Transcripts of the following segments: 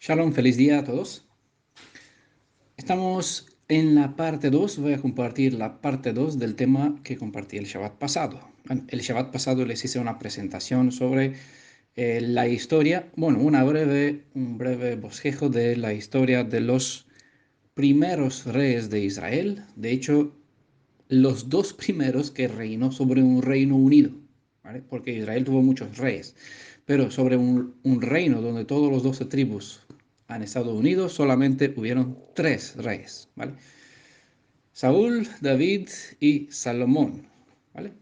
Shalom, feliz día a todos. Estamos en la parte 2. Voy a compartir la parte 2 del tema que compartí el Shabbat pasado. El Shabbat pasado les hice una presentación sobre la historia, bueno, un breve bosquejo de la historia de los primeros reyes de Israel. De hecho, los dos primeros que reinó sobre un reino unido, ¿vale? Porque Israel tuvo muchos reyes, pero sobre un reino donde todos los 12 tribus han estado unidos, solamente hubieron tres reyes, ¿vale? Saúl, David y Salomón, ¿vale?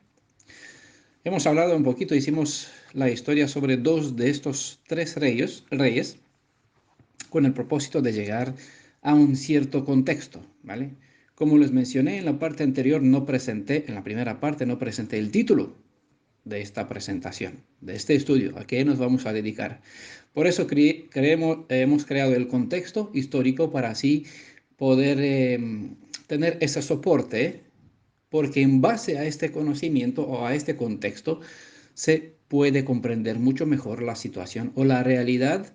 Hemos hablado un poquito, hicimos la historia sobre dos de estos tres reyes con el propósito de llegar a un cierto contexto, ¿vale? Como les mencioné en la parte anterior, en la primera parte no presenté el título de esta presentación, de este estudio, a qué nos vamos a dedicar. Por eso hemos creado el contexto histórico para así poder tener ese soporte, porque en base a este conocimiento o a este contexto se puede comprender mucho mejor la situación o la realidad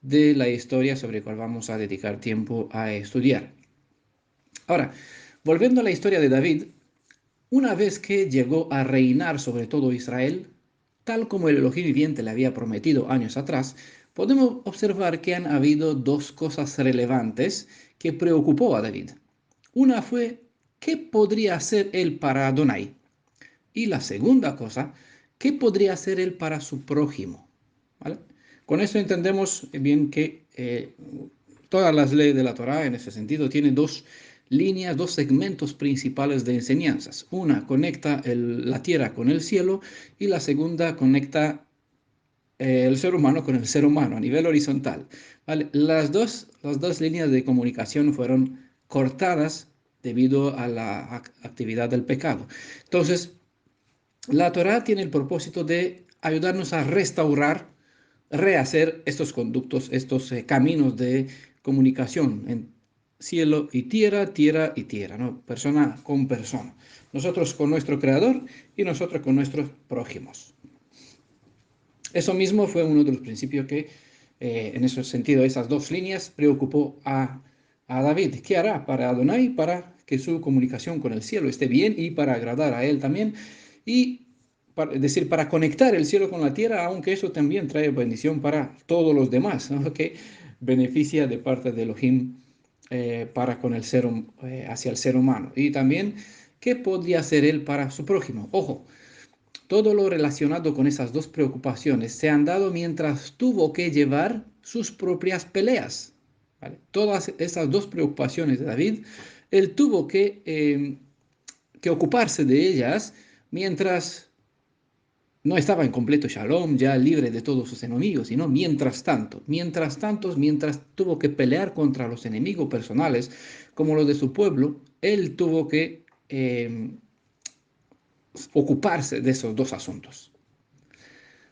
de la historia sobre la cual vamos a dedicar tiempo a estudiar. Ahora, volviendo a la historia de David, una vez que llegó a reinar sobre todo Israel, tal como el Elohim viviente le había prometido años atrás, podemos observar que han habido dos cosas relevantes que preocupó a David. Una fue, ¿qué podría hacer él para Adonai? Y la segunda cosa, ¿qué podría hacer él para su prójimo? ¿Vale? Con esto entendemos bien que todas las leyes de la Torá en ese sentido tienen dos líneas, dos segmentos principales de enseñanzas. Una conecta la tierra con el cielo y la segunda conecta el ser humano con el ser humano a nivel horizontal. ¿Vale? Las dos líneas de comunicación fueron cortadas debido a la actividad del pecado. Entonces, la Torá tiene el propósito de ayudarnos a restaurar, rehacer estos conductos, estos caminos de comunicación en cielo y tierra y tierra, ¿no? Persona con persona. Nosotros con nuestro Creador y nosotros con nuestros prójimos. Eso mismo fue uno de los principios que, en ese sentido, esas dos líneas preocupó a David. ¿Qué hará para Adonai? Para que su comunicación con el cielo esté bien y para agradar a él también. Y es decir, para conectar el cielo con la tierra, aunque eso también trae bendición para todos los demás, ¿no? Que beneficia de parte de Elohim para con hacia el ser humano. Y también, ¿qué podría hacer él para su prójimo? Ojo, todo lo relacionado con esas dos preocupaciones se han dado mientras tuvo que llevar sus propias peleas. ¿Vale? Todas esas dos preocupaciones de David, él tuvo que ocuparse de ellas mientras no estaba en completo shalom, ya libre de todos sus enemigos, sino mientras tuvo que pelear contra los enemigos personales, como los de su pueblo, él tuvo que ocuparse de esos dos asuntos.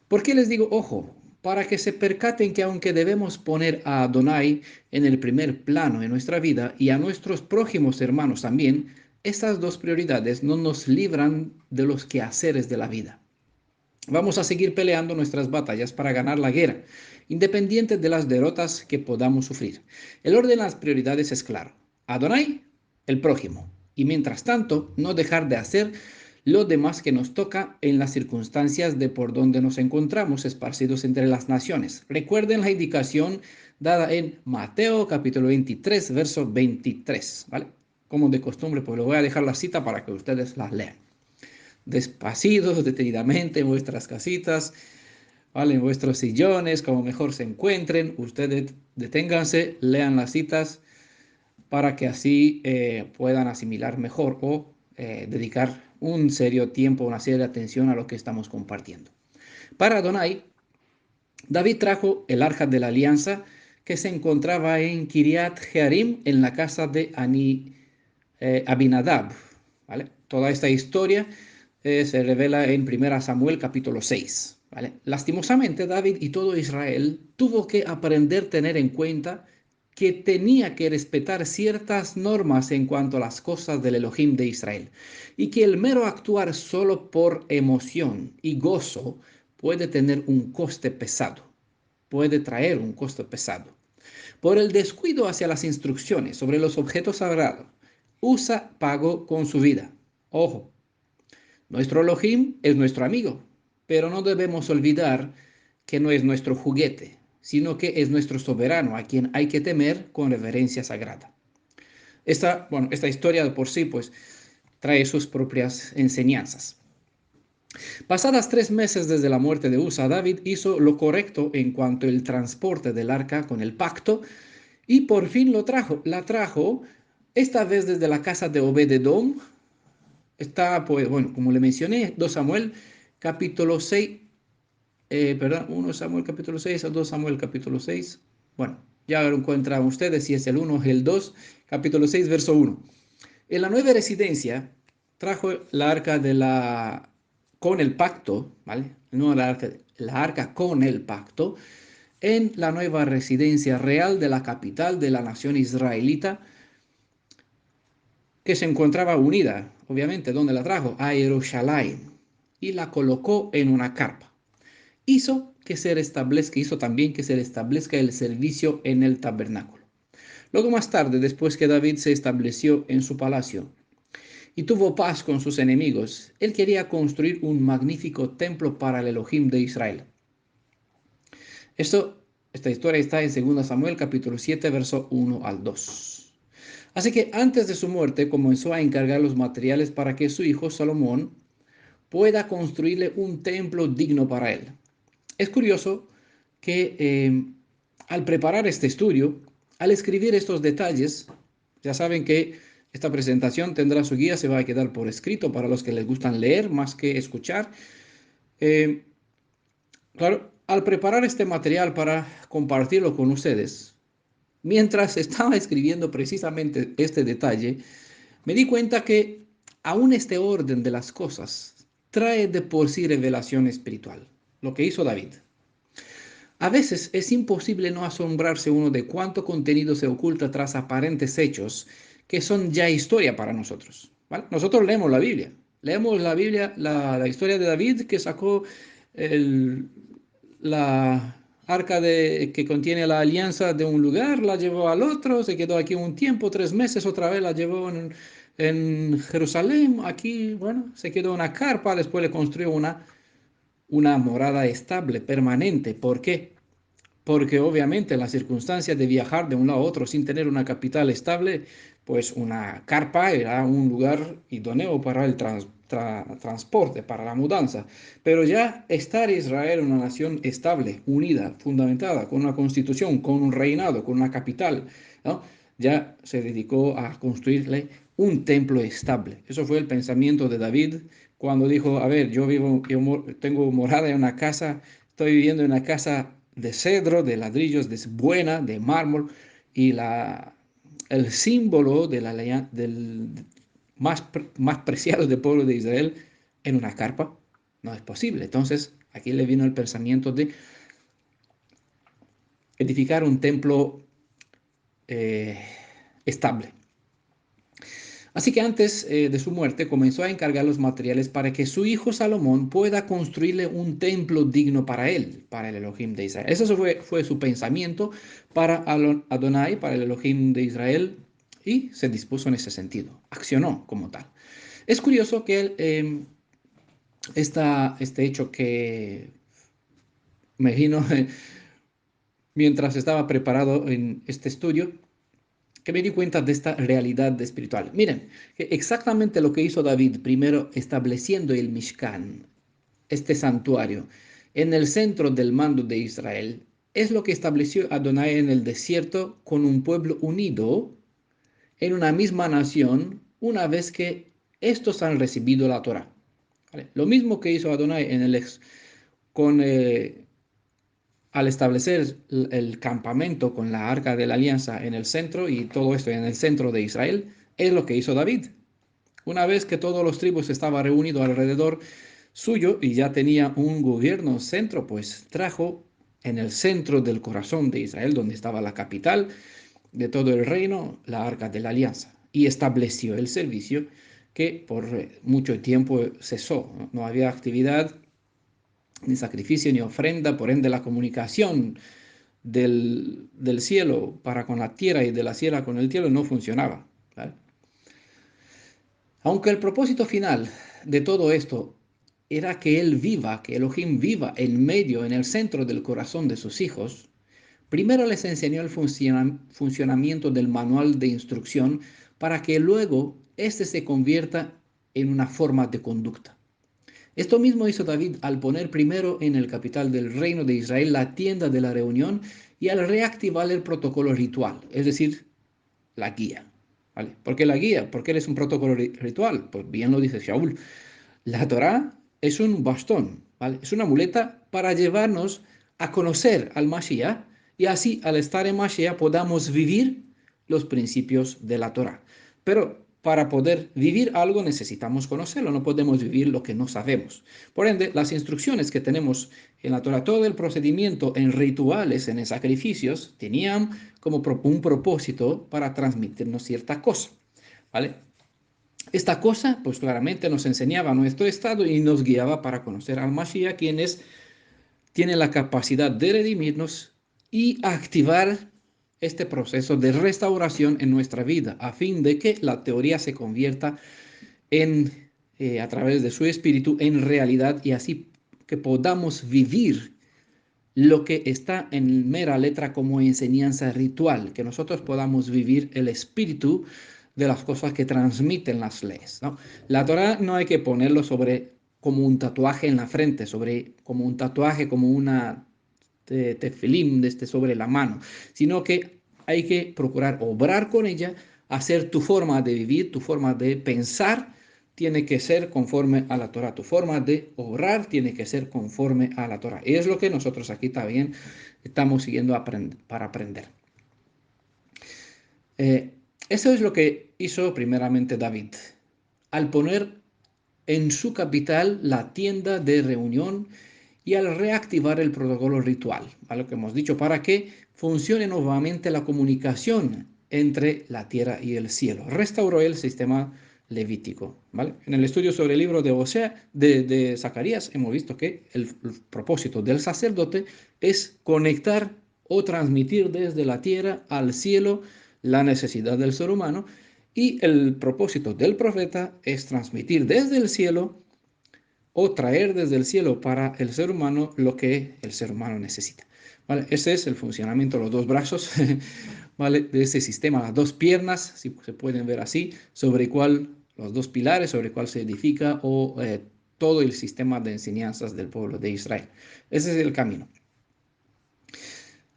¿Por qué les digo ojo? Para que se percaten que aunque debemos poner a Adonai en el primer plano en nuestra vida y a nuestros prójimos hermanos también, estas dos prioridades no nos libran de los quehaceres de la vida. Vamos a seguir peleando nuestras batallas para ganar la guerra, independiente de las derrotas que podamos sufrir. El orden de las prioridades es claro. Adonai, el prójimo. Y mientras tanto, no dejar de hacer lo demás que nos toca en las circunstancias de por donde nos encontramos esparcidos entre las naciones. Recuerden la indicación dada en Mateo capítulo 23, verso 23, ¿vale? Como de costumbre, pues le voy a dejar la cita para que ustedes la lean despacito, detenidamente en vuestras casitas, ¿vale? En vuestros sillones, como mejor se encuentren. Ustedes deténganse, lean las citas para que así puedan asimilar mejor o dedicar un serio tiempo, una seria atención a lo que estamos compartiendo. Para Adonai, David trajo el arca de la alianza que se encontraba en Kiriat Jearim, en la casa de Abinadab. ¿Vale? Toda esta historia se revela en 1 Samuel capítulo 6. ¿Vale? Lastimosamente, David y todo Israel tuvo que aprender a tener en cuenta que tenía que respetar ciertas normas en cuanto a las cosas del Elohim de Israel y que el mero actuar solo por emoción y gozo puede tener un coste pesado, puede traer un coste pesado. Por el descuido hacia las instrucciones sobre los objetos sagrados, Usa pagó con su vida. Ojo, nuestro Elohim es nuestro amigo, pero no debemos olvidar que no es nuestro juguete, sino que es nuestro soberano a quien hay que temer con reverencia sagrada. Esta historia de por sí pues trae sus propias enseñanzas. Pasadas 3 meses desde la muerte de Usa, David hizo lo correcto en cuanto al transporte del arca con el pacto y por fin la trajo esta vez desde la casa de Obed-edom. Está, pues, bueno, como le mencioné, 2 Samuel capítulo 6, perdón, 1 Samuel capítulo 6 o 2 Samuel capítulo 6. Bueno, ya lo encuentran ustedes si es el 1 o el 2, capítulo 6, verso 1. En la nueva residencia trajo la arca con el pacto, ¿vale? No la arca con el pacto, en la nueva residencia real de la capital de la nación israelita, que se encontraba unida, obviamente, ¿dónde la trajo? A Jerusalén, y la colocó en una carpa. Hizo también que se establezca el servicio en el tabernáculo. Luego más tarde, después que David se estableció en su palacio y tuvo paz con sus enemigos, él quería construir un magnífico templo para el Elohim de Israel. Esta historia está en 2 Samuel capítulo 7, verso 1 al 2. Así que antes de su muerte comenzó a encargar los materiales para que su hijo Salomón pueda construirle un templo digno para él. Es curioso que al preparar este estudio, al escribir estos detalles, ya saben que esta presentación tendrá su guía, se va a quedar por escrito para los que les gustan leer más que escuchar. Eh, claro, al preparar este material para compartirlo con ustedes, mientras estaba escribiendo precisamente este detalle, me di cuenta que aún este orden de las cosas trae de por sí revelación espiritual, lo que hizo David. A veces es imposible no asombrarse uno de cuánto contenido se oculta tras aparentes hechos que son ya historia para nosotros, ¿vale? Nosotros leemos la Biblia, la historia de David que sacó el, la arca que contiene la alianza de un lugar, la llevó al otro, se quedó aquí un tiempo, 3 meses, otra vez la llevó en Jerusalén, aquí, bueno, se quedó en una carpa, después le construyó una morada estable, permanente. ¿Por qué? Porque obviamente en las circunstancias de viajar de un lado a otro sin tener una capital estable, pues una carpa era un lugar idóneo para el transporte, para la mudanza. Pero ya estar Israel una nación estable, unida, fundamentada, con una constitución, con un reinado, con una capital, ¿no? Ya se dedicó a construirle un templo estable. Eso fue el pensamiento de David cuando dijo, a ver, tengo morada en una casa, estoy viviendo en una casa de cedro, de ladrillos, buena, de mármol, y el símbolo del más preciado del pueblo de Israel en una carpa, no es posible. Entonces, aquí le vino el pensamiento de edificar un templo eh, estable. Así que antes de su muerte comenzó a encargar los materiales para que su hijo Salomón pueda construirle un templo digno para él, para el Elohim de Israel. Eso fue su pensamiento para Adonai, para el Elohim de Israel, y se dispuso en ese sentido, accionó como tal. Es curioso que este hecho que me vino mientras estaba preparado en este estudio, que me di cuenta de esta realidad espiritual. Miren, que exactamente lo que hizo David, primero estableciendo el Mishkan, este santuario, en el centro del mando de Israel, es lo que estableció Adonai en el desierto con un pueblo unido en una misma nación una vez que estos han recibido la Torah. ¿Vale? Lo mismo que hizo Adonai con, al establecer el campamento con la arca de la alianza en el centro y todo esto en el centro de Israel, es lo que hizo David. Una vez que todos los tribus estaban reunidos alrededor suyo y ya tenía un gobierno centro, pues trajo en el centro del corazón de Israel, donde estaba la capital de todo el reino, la arca de la alianza, y estableció el servicio que por mucho tiempo cesó. No había actividad ni sacrificio ni ofrenda, por ende la comunicación del cielo para con la tierra y de la tierra con el cielo no funcionaba, ¿vale? Aunque el propósito final de todo esto era que Él viva, que Elohim viva en medio, en el centro del corazón de sus hijos, primero les enseñó el funcionamiento del manual de instrucción para que luego éste se convierta en una forma de conducta. Esto mismo hizo David al poner primero en el capital del reino de Israel la tienda de la reunión y al reactivar el protocolo ritual, es decir, la guía. ¿Vale? ¿Por qué la guía? Porque es un protocolo ritual. Pues bien lo dice Shaul. La Torá es un bastón, ¿vale? Es una muleta para llevarnos a conocer al Mashiach y así al estar en Mashiach podamos vivir los principios de la Torá. Pero para poder vivir algo necesitamos conocerlo, no podemos vivir lo que no sabemos. Por ende, las instrucciones que tenemos en la Torá, todo el procedimiento en rituales, en sacrificios, tenían como un propósito para transmitirnos cierta cosa, ¿vale? Esta cosa, pues claramente nos enseñaba nuestro estado y nos guiaba para conocer al Mashiach, quienes tiene la capacidad de redimirnos y activar este proceso de restauración en nuestra vida, a fin de que la teoría se convierta en, a través de su espíritu, en realidad y así que podamos vivir lo que está en mera letra como enseñanza ritual, que nosotros podamos vivir el espíritu de las cosas que transmiten las leyes, ¿no? La Torah no hay que ponerlo sobre como un tatuaje en la frente, sobre como un tatuaje, como una tefilim sobre la mano, sino que hay que procurar obrar con ella, hacer tu forma de vivir, tu forma de pensar, tiene que ser conforme a la Torah. Tu forma de obrar tiene que ser conforme a la Torah. Y es lo que nosotros aquí también estamos siguiendo para aprender. Eso es lo que hizo primeramente David. Al poner en su capital la tienda de reunión y al reactivar el protocolo ritual, a lo que hemos dicho, para que funcione nuevamente la comunicación entre la tierra y el cielo. Restauró el sistema levítico, ¿vale? En el estudio sobre el libro de Osea, de Zacarías, hemos visto que el propósito del sacerdote es conectar o transmitir desde la tierra al cielo la necesidad del ser humano, y el propósito del profeta es transmitir desde el cielo o traer desde el cielo para el ser humano lo que el ser humano necesita. ¿Vale? Ese es el funcionamiento de los dos brazos, ¿vale? De ese sistema, las dos piernas, si se pueden ver así, sobre cuál, los dos pilares sobre el cual se edifica todo el sistema de enseñanzas del pueblo de Israel. Ese es el camino.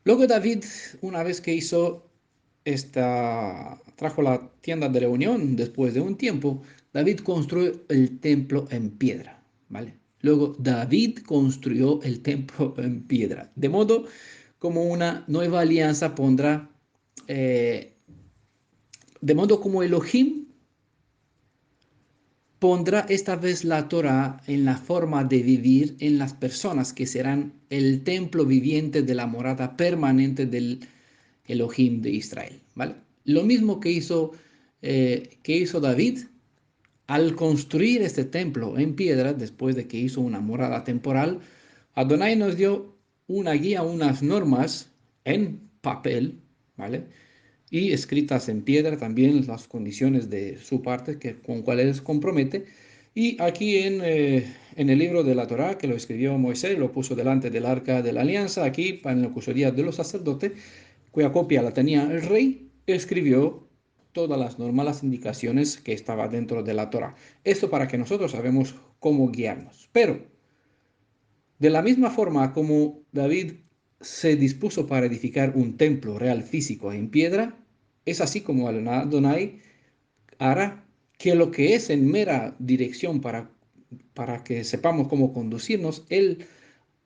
Luego David, una vez que trajo la tienda de reunión, después de un tiempo, David construyó el templo en piedra, ¿vale? Luego David construyó el templo en piedra, de modo como una nueva alianza pondrá, de modo como Elohim pondrá esta vez la Torah en la forma de vivir en las personas que serán el templo viviente de la morada permanente del Elohim de Israel, ¿vale? Lo mismo que hizo David al construir este templo en piedra, después de que hizo una morada temporal. Adonai nos dio una guía, unas normas en papel, ¿vale? Y escritas en piedra también las condiciones de su parte con cuales compromete. Y aquí en el libro de la Torá, que lo escribió Moisés, lo puso delante del arca de la alianza, aquí para la custodia de los sacerdotes, cuya copia la tenía el rey, escribió todas las normas, las indicaciones que estaban dentro de la Torá. Esto para que nosotros sabemos cómo guiarnos. Pero de la misma forma como David se dispuso para edificar un templo real físico en piedra, es así como Adonai hará que lo que es en mera dirección para que sepamos cómo conducirnos, Él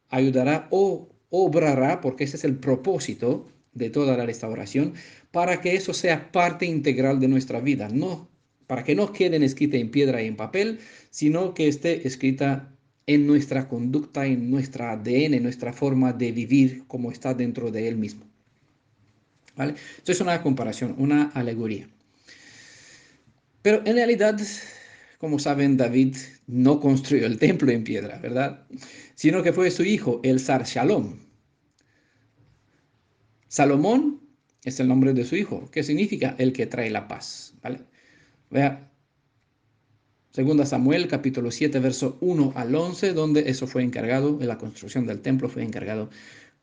ayudará o obrará, porque ese es el propósito de toda la restauración, para que eso sea parte integral de nuestra vida, no para que no quede escrita en piedra y en papel, sino que esté escrita en nuestra conducta, en nuestra ADN, en nuestra forma de vivir como está dentro de él mismo. ¿Vale? Esto es una comparación, una alegoría. Pero en realidad, como saben, David no construyó el templo en piedra, ¿verdad? Sino que fue su hijo, el Zar Shalom, Salomón es el nombre de su hijo, que significa el que trae la paz, ¿vale? Vea, 2 Samuel, capítulo 7, verso 1 al 11, donde eso fue encargado, en la construcción del templo fue encargado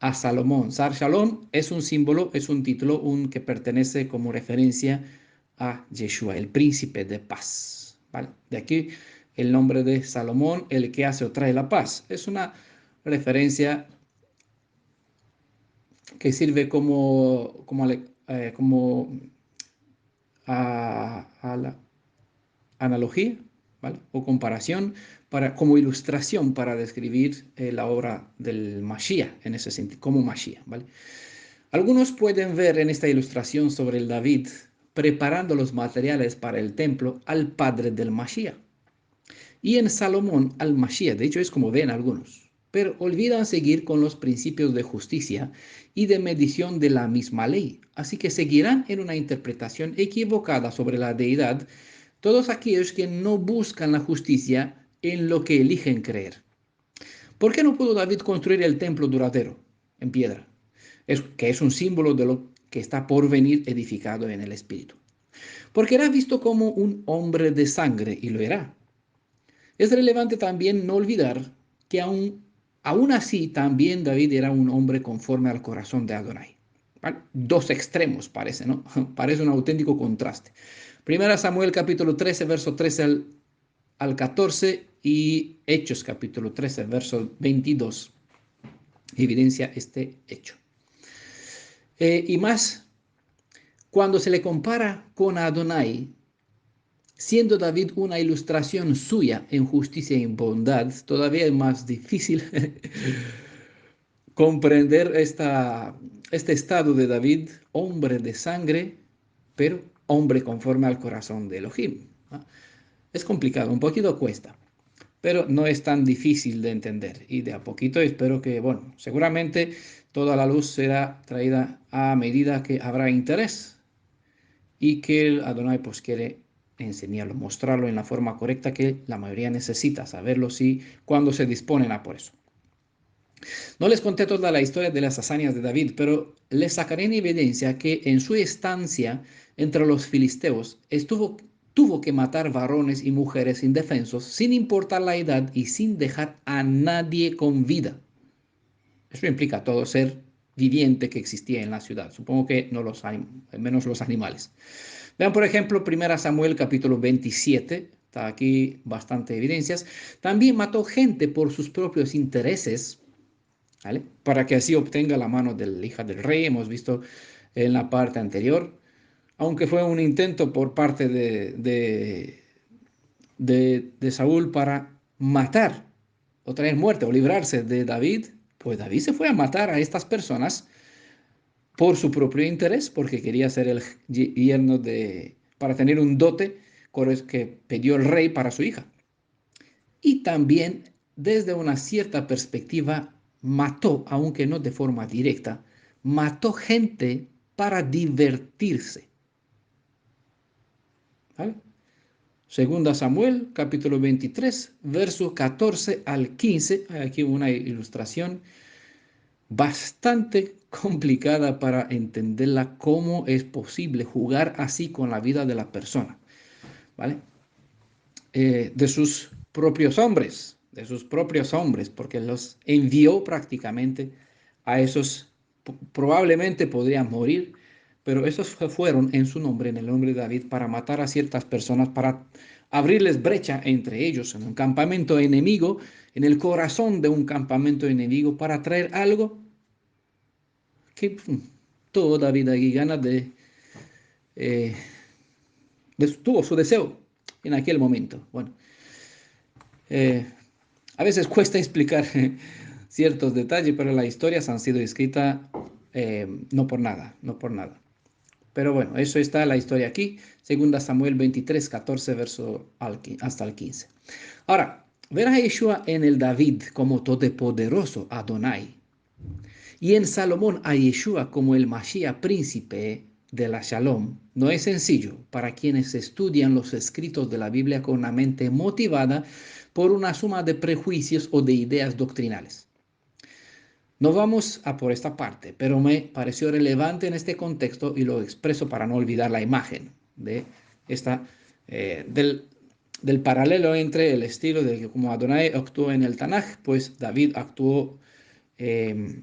a Salomón. Sar Shalom es un símbolo, es un título que pertenece como referencia a Yeshua, el príncipe de paz, ¿vale? De aquí el nombre de Salomón, el que hace o trae la paz. Es una referencia que sirve como a la analogía, ¿vale? O comparación, como ilustración para describir la obra del Mashiach, en ese sentido, como Mashiach, ¿vale? Algunos pueden ver en esta ilustración sobre el David preparando los materiales para el templo al padre del Mashiach y en Salomón al Mashiach. De hecho, es como ven algunos, pero olvidan seguir con los principios de justicia y de medición de la misma ley. Así que seguirán en una interpretación equivocada sobre la deidad todos aquellos que no buscan la justicia en lo que eligen creer. ¿Por qué no pudo David construir el templo duradero en piedra? Que es un símbolo de lo que está por venir edificado en el Espíritu. Porque era visto como un hombre de sangre, y lo era. Es relevante también no olvidar que aún así también David era un hombre conforme al corazón de Adonai. ¿Vale? Dos extremos parece, ¿no? Parece un auténtico contraste. Primera Samuel capítulo 13, verso 13 al 14 y Hechos capítulo 13, verso 22 evidencia este hecho. Y más, cuando se le compara con Adonai, siendo David una ilustración suya en justicia y en bondad, todavía es más difícil comprender este estado de David, hombre de sangre, pero hombre conforme al corazón de Elohim. ¿No? Es complicado, un poquito cuesta, pero no es tan difícil de entender. Y de a poquito espero que, bueno, seguramente toda la luz será traída a medida que habrá interés y que el Adonai pues quiere enseñarlo, mostrarlo en la forma correcta que la mayoría necesita, saberlo si cuando se disponen a por eso. No les conté toda la historia de las hazañas de David, pero les sacaré en evidencia que en su estancia entre los filisteos tuvo que matar varones y mujeres indefensos sin importar la edad y sin dejar a nadie con vida. Eso implica todo ser viviente que existía en la ciudad. Supongo que no los hay, menos los animales. Vean, por ejemplo, 1 Samuel capítulo 27. Está aquí bastante evidencias. También mató gente por sus propios intereses, ¿vale? Para que así obtenga la mano de la hija del rey. Hemos visto en la parte anterior. Aunque fue un intento por parte de Saúl para matar o traer muerte o librarse de David, pues David se fue a matar a estas personas por su propio interés, porque quería ser el yerno para tener un dote que pidió el rey para su hija. Y también desde una cierta perspectiva mató, aunque no de forma directa, mató gente para divertirse. ¿Vale? Segunda Samuel, capítulo 23, verso 14 al 15. Hay aquí una ilustración bastante complicada para entenderla, cómo es posible jugar así con la vida de la persona, ¿vale? De sus propios hombres, porque los envió prácticamente a esos, probablemente podrían morir, pero esos fueron en su nombre, en el nombre de David, para matar a ciertas personas, para abrirles brecha entre ellos en un campamento enemigo, en el corazón de un campamento enemigo, para traer algo que tuvo David aquí ganas eh, tuvo su deseo en aquel momento. Bueno, eh, a veces cuesta explicar ciertos detalles, pero las historias han sido escritas no por nada, no por nada. Pero bueno, eso está la historia aquí, 2 Samuel 23, 14, hasta el 15. Ahora, ver a Yeshua en el David como todopoderoso Adonai y en Salomón a Yeshua como el Mashiach príncipe de la Shalom no es sencillo para quienes estudian los escritos de la Biblia con una mente motivada por una suma de prejuicios o de ideas doctrinales. No vamos a por esta parte, pero me pareció relevante en este contexto y lo expreso para no olvidar la imagen de esta, del paralelo entre el estilo de que como Adonai actuó en el Tanaj, pues David actuó eh,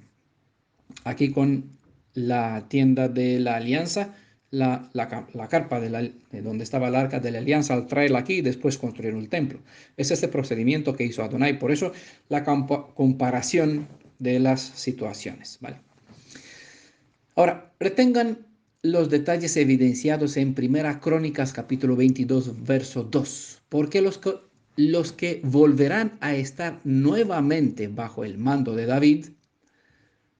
aquí con la tienda de la alianza, la carpa de donde estaba el arca de la alianza, al traerla aquí y después construir un templo. Es este procedimiento que hizo Adonai, por eso la comparación de las situaciones. ¿Vale? Ahora, retengan los detalles evidenciados en Primera Crónicas capítulo 22, verso 2, porque los que volverán a estar nuevamente bajo el mando de David,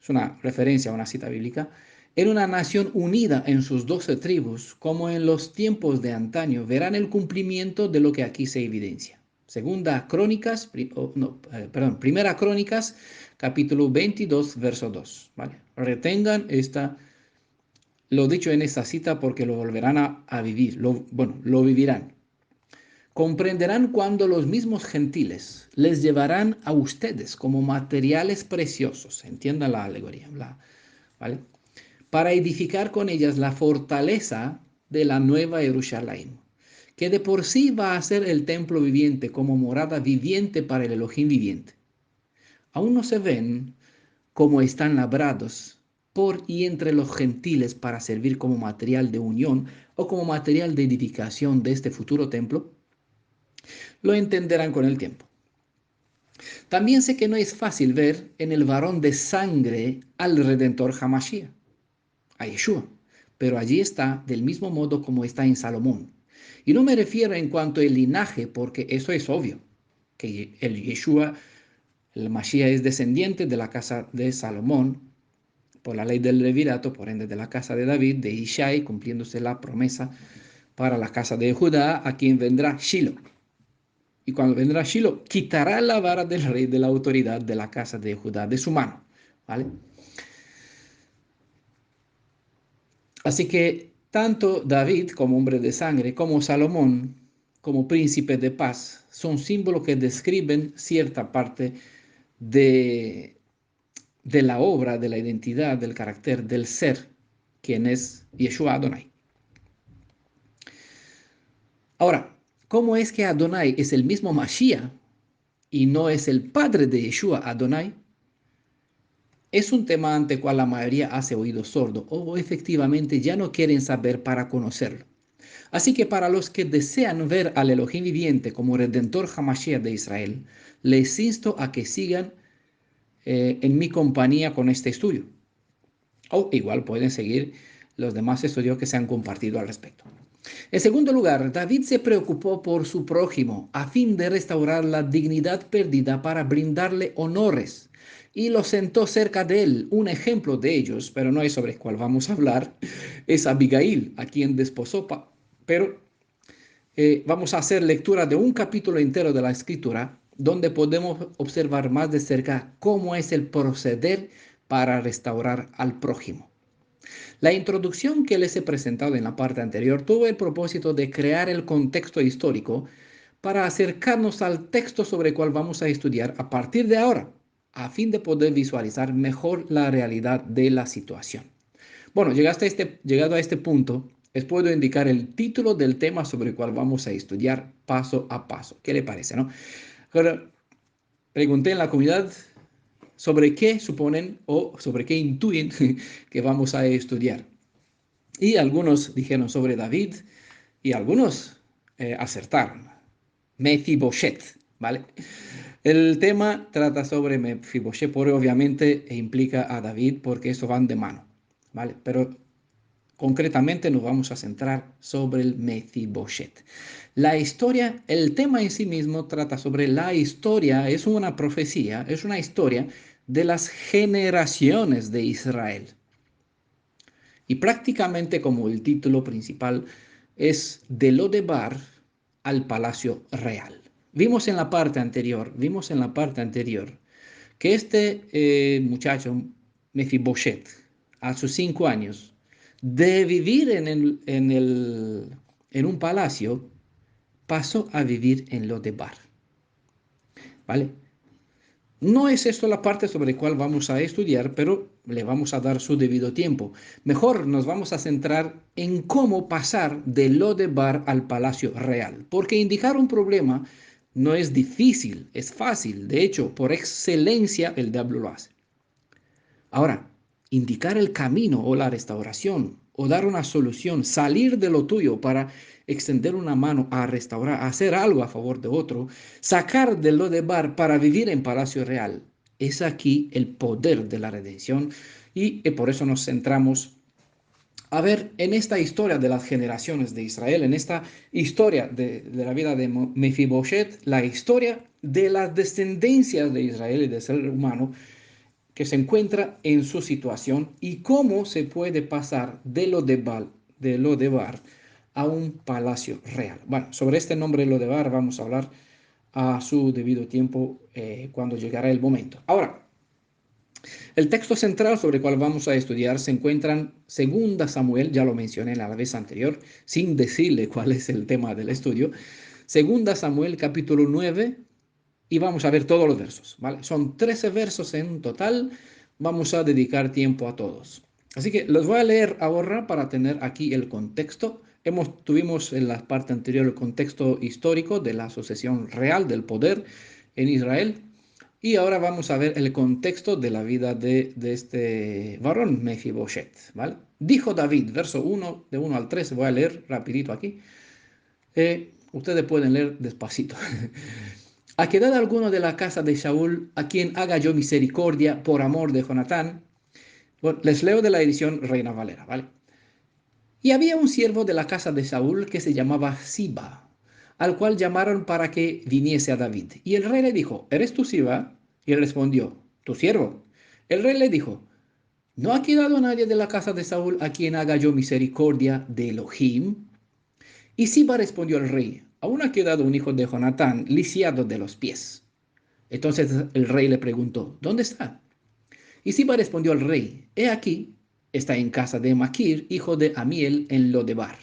es una referencia a una cita bíblica, en una nación unida en sus 12 tribus, como en los tiempos de antaño, verán el cumplimiento de lo que aquí se evidencia. Segunda Crónicas, Primera Crónicas, capítulo 22, verso 2. ¿Vale? Retengan lo dicho en esta cita porque lo volverán a vivir, lo vivirán. Comprenderán cuando los mismos gentiles les llevarán a ustedes como materiales preciosos, entiendan la alegoría, ¿vale? Para edificar con ellas la fortaleza de la nueva Jerusalén, que de por sí va a ser el templo viviente como morada viviente para el Elohim viviente. Aún no se ven como están labrados por y entre los gentiles para servir como material de unión o como material de edificación de este futuro templo, lo entenderán con el tiempo. También sé que no es fácil ver en el varón de sangre al Redentor Hamashiach, a Yeshua, pero allí está del mismo modo como está en Salomón. Y no me refiero en cuanto al linaje, porque eso es obvio, que el Yeshua, el Mashiach es descendiente de la casa de Salomón, por la ley del levirato, por ende de la casa de David, de Ishai, cumpliéndose la promesa para la casa de Judá, a quien vendrá Shiloh. Y cuando vendrá Shiloh, quitará la vara del rey de la autoridad de la casa de Judá de su mano. ¿Vale? Así que tanto David como hombre de sangre, como Salomón, como príncipe de paz, son símbolos que describen cierta parte de, de la obra, de la identidad, del carácter, del ser, quien es Yeshua Adonai. Ahora, ¿cómo es que Adonai es el mismo Mashiach y no es el padre de Yeshua Adonai? Es un tema ante el cual la mayoría hace oído sordo o efectivamente ya no quieren saber para conocerlo. Así que para los que desean ver al Elohim viviente como Redentor Hamashiach de Israel, les insto a que sigan en mi compañía con este estudio. O igual pueden seguir los demás estudios que se han compartido al respecto. En segundo lugar, David se preocupó por su prójimo a fin de restaurar la dignidad perdida para brindarle honores y lo sentó cerca de él. Un ejemplo de ellos, pero no es sobre el cual vamos a hablar, es Abigail, a quien desposó. Pero vamos a hacer lectura de un capítulo entero de la escritura donde podemos observar más de cerca cómo es el proceder para restaurar al prójimo. La introducción que les he presentado en la parte anterior tuvo el propósito de crear el contexto histórico para acercarnos al texto sobre el cual vamos a estudiar a partir de ahora, a fin de poder visualizar mejor la realidad de la situación. Bueno, llegado a este punto, les puedo indicar el título del tema sobre el cual vamos a estudiar paso a paso. ¿Qué le parece, no? Ahora, pregunté en la comunidad sobre qué suponen o sobre qué intuyen que vamos a estudiar. Y algunos dijeron sobre David y algunos acertaron. Mefiboshet, ¿vale? El tema trata sobre Mefiboshet, porque obviamente implica a David porque eso van de mano, ¿vale? Pero concretamente nos vamos a centrar sobre el Mefiboshet. La historia, el tema en sí mismo trata sobre la historia, es una profecía, es una historia de las generaciones de Israel. Y prácticamente como el título principal es de Lodebar al Palacio Real. Vimos en la parte anterior que este muchacho, Mefiboshet, a sus 5 años, de vivir en un palacio, pasó a vivir en Lodebar. ¿Vale? No es esto la parte sobre la cual vamos a estudiar, pero le vamos a dar su debido tiempo. Mejor nos vamos a centrar en cómo pasar de Lodebar al Palacio Real, porque indicar un problema no es difícil, es fácil. De hecho, por excelencia, el diablo lo hace. Ahora, indicar el camino o la restauración o dar una solución, salir de lo tuyo para extender una mano a restaurar, a hacer algo a favor de otro, sacar de lo de bar para vivir en Palacio Real. Es aquí el poder de la redención y por eso nos centramos a ver en esta historia de las generaciones de Israel, en esta historia de la vida de Mefiboshet, la historia de las descendencias de Israel y del ser humano que se encuentra en su situación y cómo se puede pasar de Lodebar a un palacio real. Bueno, sobre este nombre Lodebar vamos a hablar a su debido tiempo cuando llegará el momento. Ahora, el texto central sobre el cual vamos a estudiar se encuentra en 2 Samuel, ya lo mencioné la vez anterior, sin decirle cuál es el tema del estudio. 2 Samuel capítulo 9 y vamos a ver todos los versos, ¿vale? Son 13 versos en total, vamos a dedicar tiempo a todos. Así que los voy a leer ahora para tener aquí el contexto. Tuvimos en la parte anterior el contexto histórico de la sucesión real del poder en Israel. Y ahora vamos a ver el contexto de la vida de este varón, Mefiboshet, ¿vale? Dijo David, verso 1, de 1 al 3, voy a leer rapidito aquí. Ustedes pueden leer despacito. ¿A quedad alguno de la casa de Saúl a quien haga yo misericordia por amor de Jonatán? Bueno, les leo de la edición Reina Valera, ¿vale? Y había un siervo de la casa de Saúl que se llamaba Siba, al cual llamaron para que viniese a David. Y el rey le dijo, ¿eres tú Siba? Y él respondió, tu siervo. El rey le dijo, ¿no ha quedado nadie de la casa de Saúl a quien haga yo misericordia de Elohim? Y Siba respondió al rey, aún ha quedado un hijo de Jonatán, lisiado de los pies. Entonces el rey le preguntó, ¿dónde está? Y Siba respondió al rey, he aquí, está en casa de Maquir, hijo de Amiel, en Lodebar.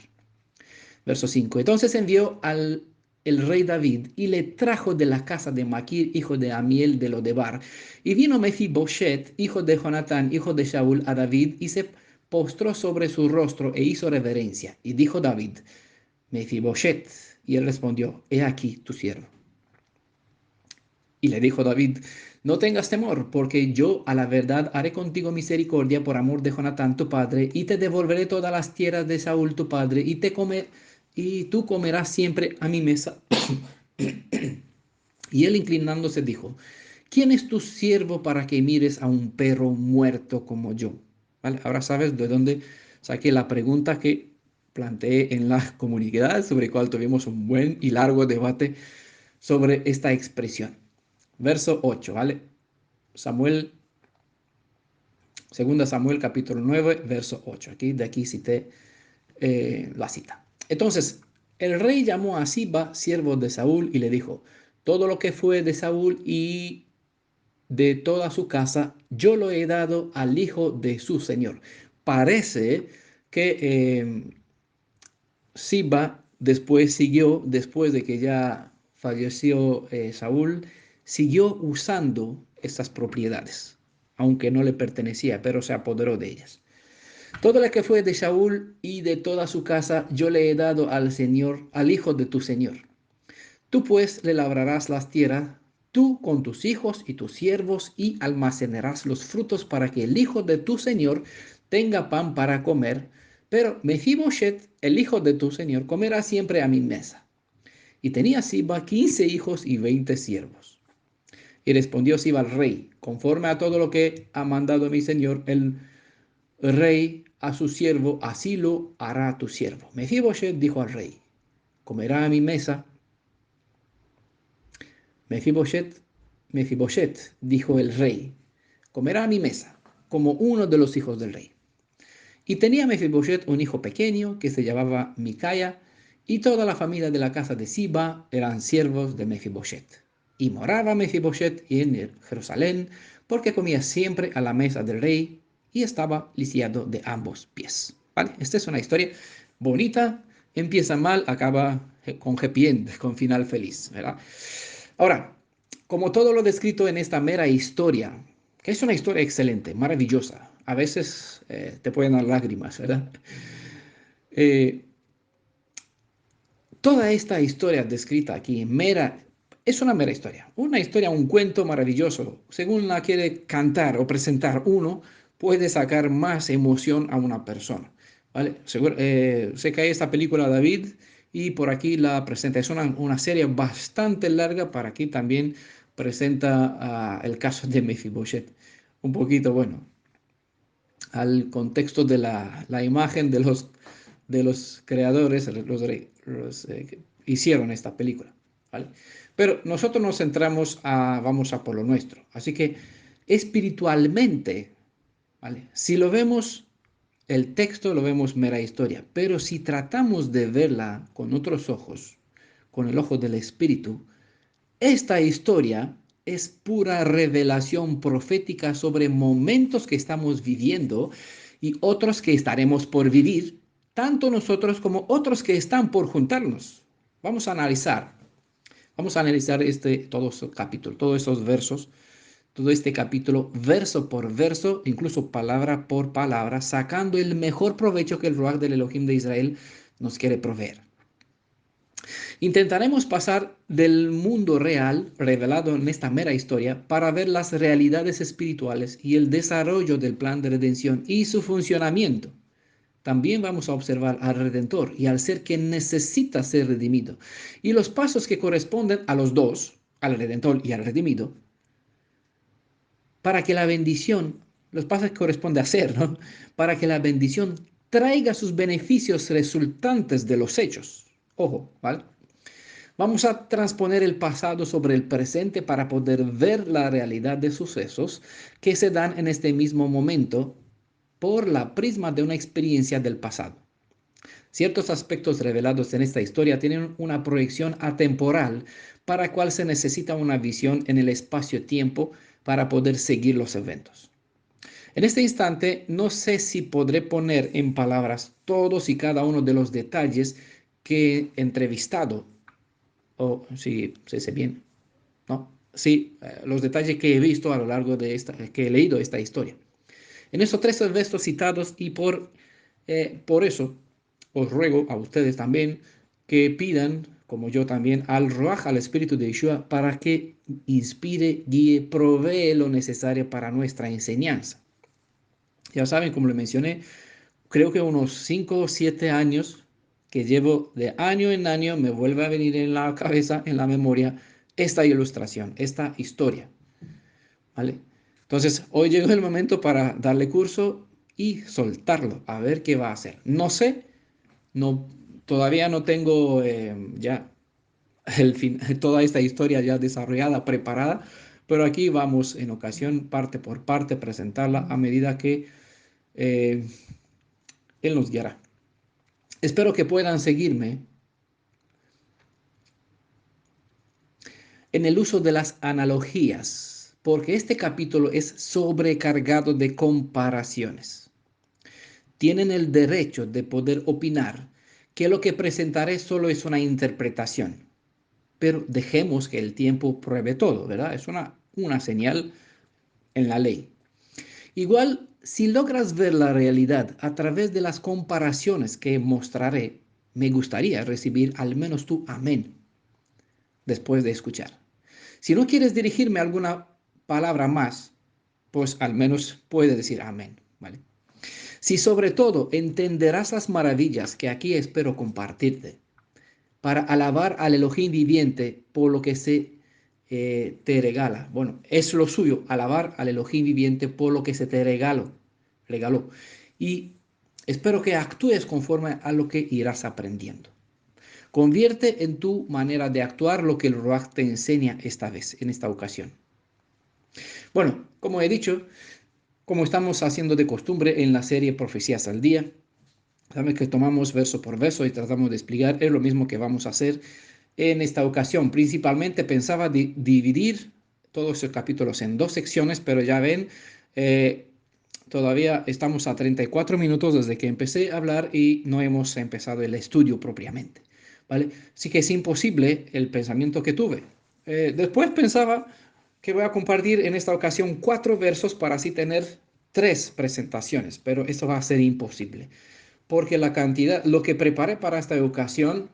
Verso 5. Entonces envió al el rey David y le trajo de la casa de Maquir, hijo de Amiel de Lodebar. Y vino Mefiboshet, hijo de Jonatán, hijo de Saúl, a David y se postró sobre su rostro e hizo reverencia. Y dijo David, Mefiboshet. Y él respondió, he aquí tu siervo. Y le dijo David, no tengas temor, porque yo a la verdad haré contigo misericordia por amor de Jonatán tu padre, y te devolveré todas las tierras de Saúl tu padre, y tú comerás siempre a mi mesa. Y él inclinándose dijo, ¿quién es tu siervo para que mires a un perro muerto como yo? ¿Vale? Ahora sabes de dónde saqué la pregunta que planteé en la comunidad, sobre la cual tuvimos un buen y largo debate sobre esta expresión. Verso 8, ¿vale? Samuel, 2 Samuel capítulo 9, verso 8. De aquí cité la cita. Entonces, el rey llamó a Siba, siervo de Saúl, y le dijo, todo lo que fue de Saúl y de toda su casa, yo lo he dado al hijo de su señor. Parece que Siba después siguió, después de que ya falleció Saúl, siguió usando estas propiedades, aunque no le pertenecía, pero se apoderó de ellas. Todo lo que fue de Saúl y de toda su casa, yo le he dado al Señor, al hijo de tu Señor. Tú pues le labrarás las tierras, tú con tus hijos y tus siervos, y almacenarás los frutos para que el hijo de tu señor tenga pan para comer. Pero Mefiboshet, el hijo de tu señor, comerá siempre a mi mesa. Y tenía Siba 15 hijos y 20 siervos. Y respondió Siba al rey, conforme a todo lo que ha mandado mi señor, el rey a su siervo, así lo hará tu siervo. Mefiboshet dijo al rey, comerá a mi mesa. Mefiboshet, Mefiboshet, dijo el rey, comerá a mi mesa, como uno de los hijos del rey. Y tenía Mefiboshet un hijo pequeño que se llamaba Micaya, y toda la familia de la casa de Siba eran siervos de Mefiboshet. Y moraba Mefiboshet en Jerusalén, porque comía siempre a la mesa del rey y estaba lisiado de ambos pies. ¿Vale? Esta es una historia bonita, empieza mal, acaba con happy end, con final feliz, ¿verdad? Ahora, Como todo lo descrito en esta mera historia, que es una historia excelente, maravillosa, a veces te pueden dar lágrimas, ¿verdad? Eh, Toda esta historia descrita aquí, es una mera historia, un cuento maravilloso. Según la quiere cantar o presentar uno, puede sacar más emoción a una persona, ¿vale? Sé que hay esta película David y por aquí la presenta. Es una serie bastante larga, para aquí también presenta el caso de Mephibosheth. Un poquito, bueno, al contexto de la imagen de los creadores, que hicieron esta película, ¿vale? Pero nosotros nos centramos vamos a por lo nuestro. Así que espiritualmente, ¿vale? Si lo vemos, el texto lo vemos mera historia, pero si tratamos de verla con otros ojos, con el ojo del espíritu, esta historia es pura revelación profética sobre momentos que estamos viviendo y otros que estaremos por vivir, tanto nosotros como otros que están por juntarnos. Vamos a analizar, vamos a analizar todo este capítulo, todos esos versos, todo este capítulo, verso por verso, incluso palabra por palabra, sacando el mejor provecho que el Ruach del Elohim de Israel nos quiere proveer. Intentaremos pasar del mundo real revelado en esta mera historia para ver las realidades espirituales y el desarrollo del plan de redención y su funcionamiento. También vamos a observar al Redentor y al ser que necesita ser redimido y los pasos que corresponden a los dos, al Redentor y al redimido, para que la bendición, los pasos que corresponde a hacer, ¿no? Para que la bendición traiga sus beneficios resultantes de los hechos. Ojo, ¿vale? Vamos a transponer el pasado sobre el presente para poder ver la realidad de sucesos que se dan en este mismo momento por la prisma de una experiencia del pasado. Ciertos aspectos revelados en esta historia tienen una proyección atemporal para la cual se necesita una visión en el espacio-tiempo para poder seguir los eventos. En este instante, no sé si podré poner en palabras todos y cada uno de los detalles que he entrevistado o si se sé bien, ¿no? Sí, los detalles que he visto a lo largo de que he leído esta historia. En esos tres versos citados y por eso os ruego a ustedes también que pidan, como yo también, al Ruach, al Espíritu de Yeshua, para que inspire, guíe, provee lo necesario para nuestra enseñanza. Ya saben, como le mencioné, creo que unos 5 o 7 años que llevo de año en año, me vuelve a venir en la cabeza, en la memoria, esta ilustración, esta historia, ¿vale? Entonces, hoy llegó el momento para darle curso y soltarlo, a ver qué va a hacer. No sé, no, todavía no tengo ya toda esta historia ya desarrollada, preparada, pero aquí vamos en ocasión, parte por parte, presentarla a medida que eh, Él nos guiará. Espero que puedan seguirme en el uso de las analogías, porque este capítulo es sobrecargado de comparaciones. Tienen el derecho de poder opinar que lo que presentaré solo es una interpretación, pero dejemos que el tiempo pruebe todo, ¿verdad? Es una señal en la ley. Igual, si logras ver la realidad a través de las comparaciones que mostraré, me gustaría recibir al menos tu amén después de escuchar. Si no quieres dirigirme alguna palabra más, pues al menos puede decir amén, ¿vale? Si sobre todo entenderás las maravillas que aquí espero compartirte, para alabar al Elohim viviente por lo que te regala. Bueno, es lo suyo, alabar al Elohim viviente por lo que se te regaló. Y espero que actúes conforme a lo que irás aprendiendo. Convierte en tu manera de actuar lo que el Ruach te enseña esta vez, en esta ocasión. Bueno, como he dicho, como estamos haciendo de costumbre en la serie Profecías al Día, sabes que tomamos verso por verso y tratamos de explicar, es lo mismo que vamos a hacer en esta ocasión. Principalmente pensaba dividir todos esos capítulos en dos secciones, pero ya ven, eh, todavía estamos a 34 minutos desde que empecé a hablar y no hemos empezado el estudio propiamente, ¿vale? Así que es imposible el pensamiento que tuve. Después pensaba que voy a compartir en esta ocasión 4 versos para así tener 3 presentaciones, pero esto va a ser imposible, porque la cantidad, lo que preparé para esta ocasión,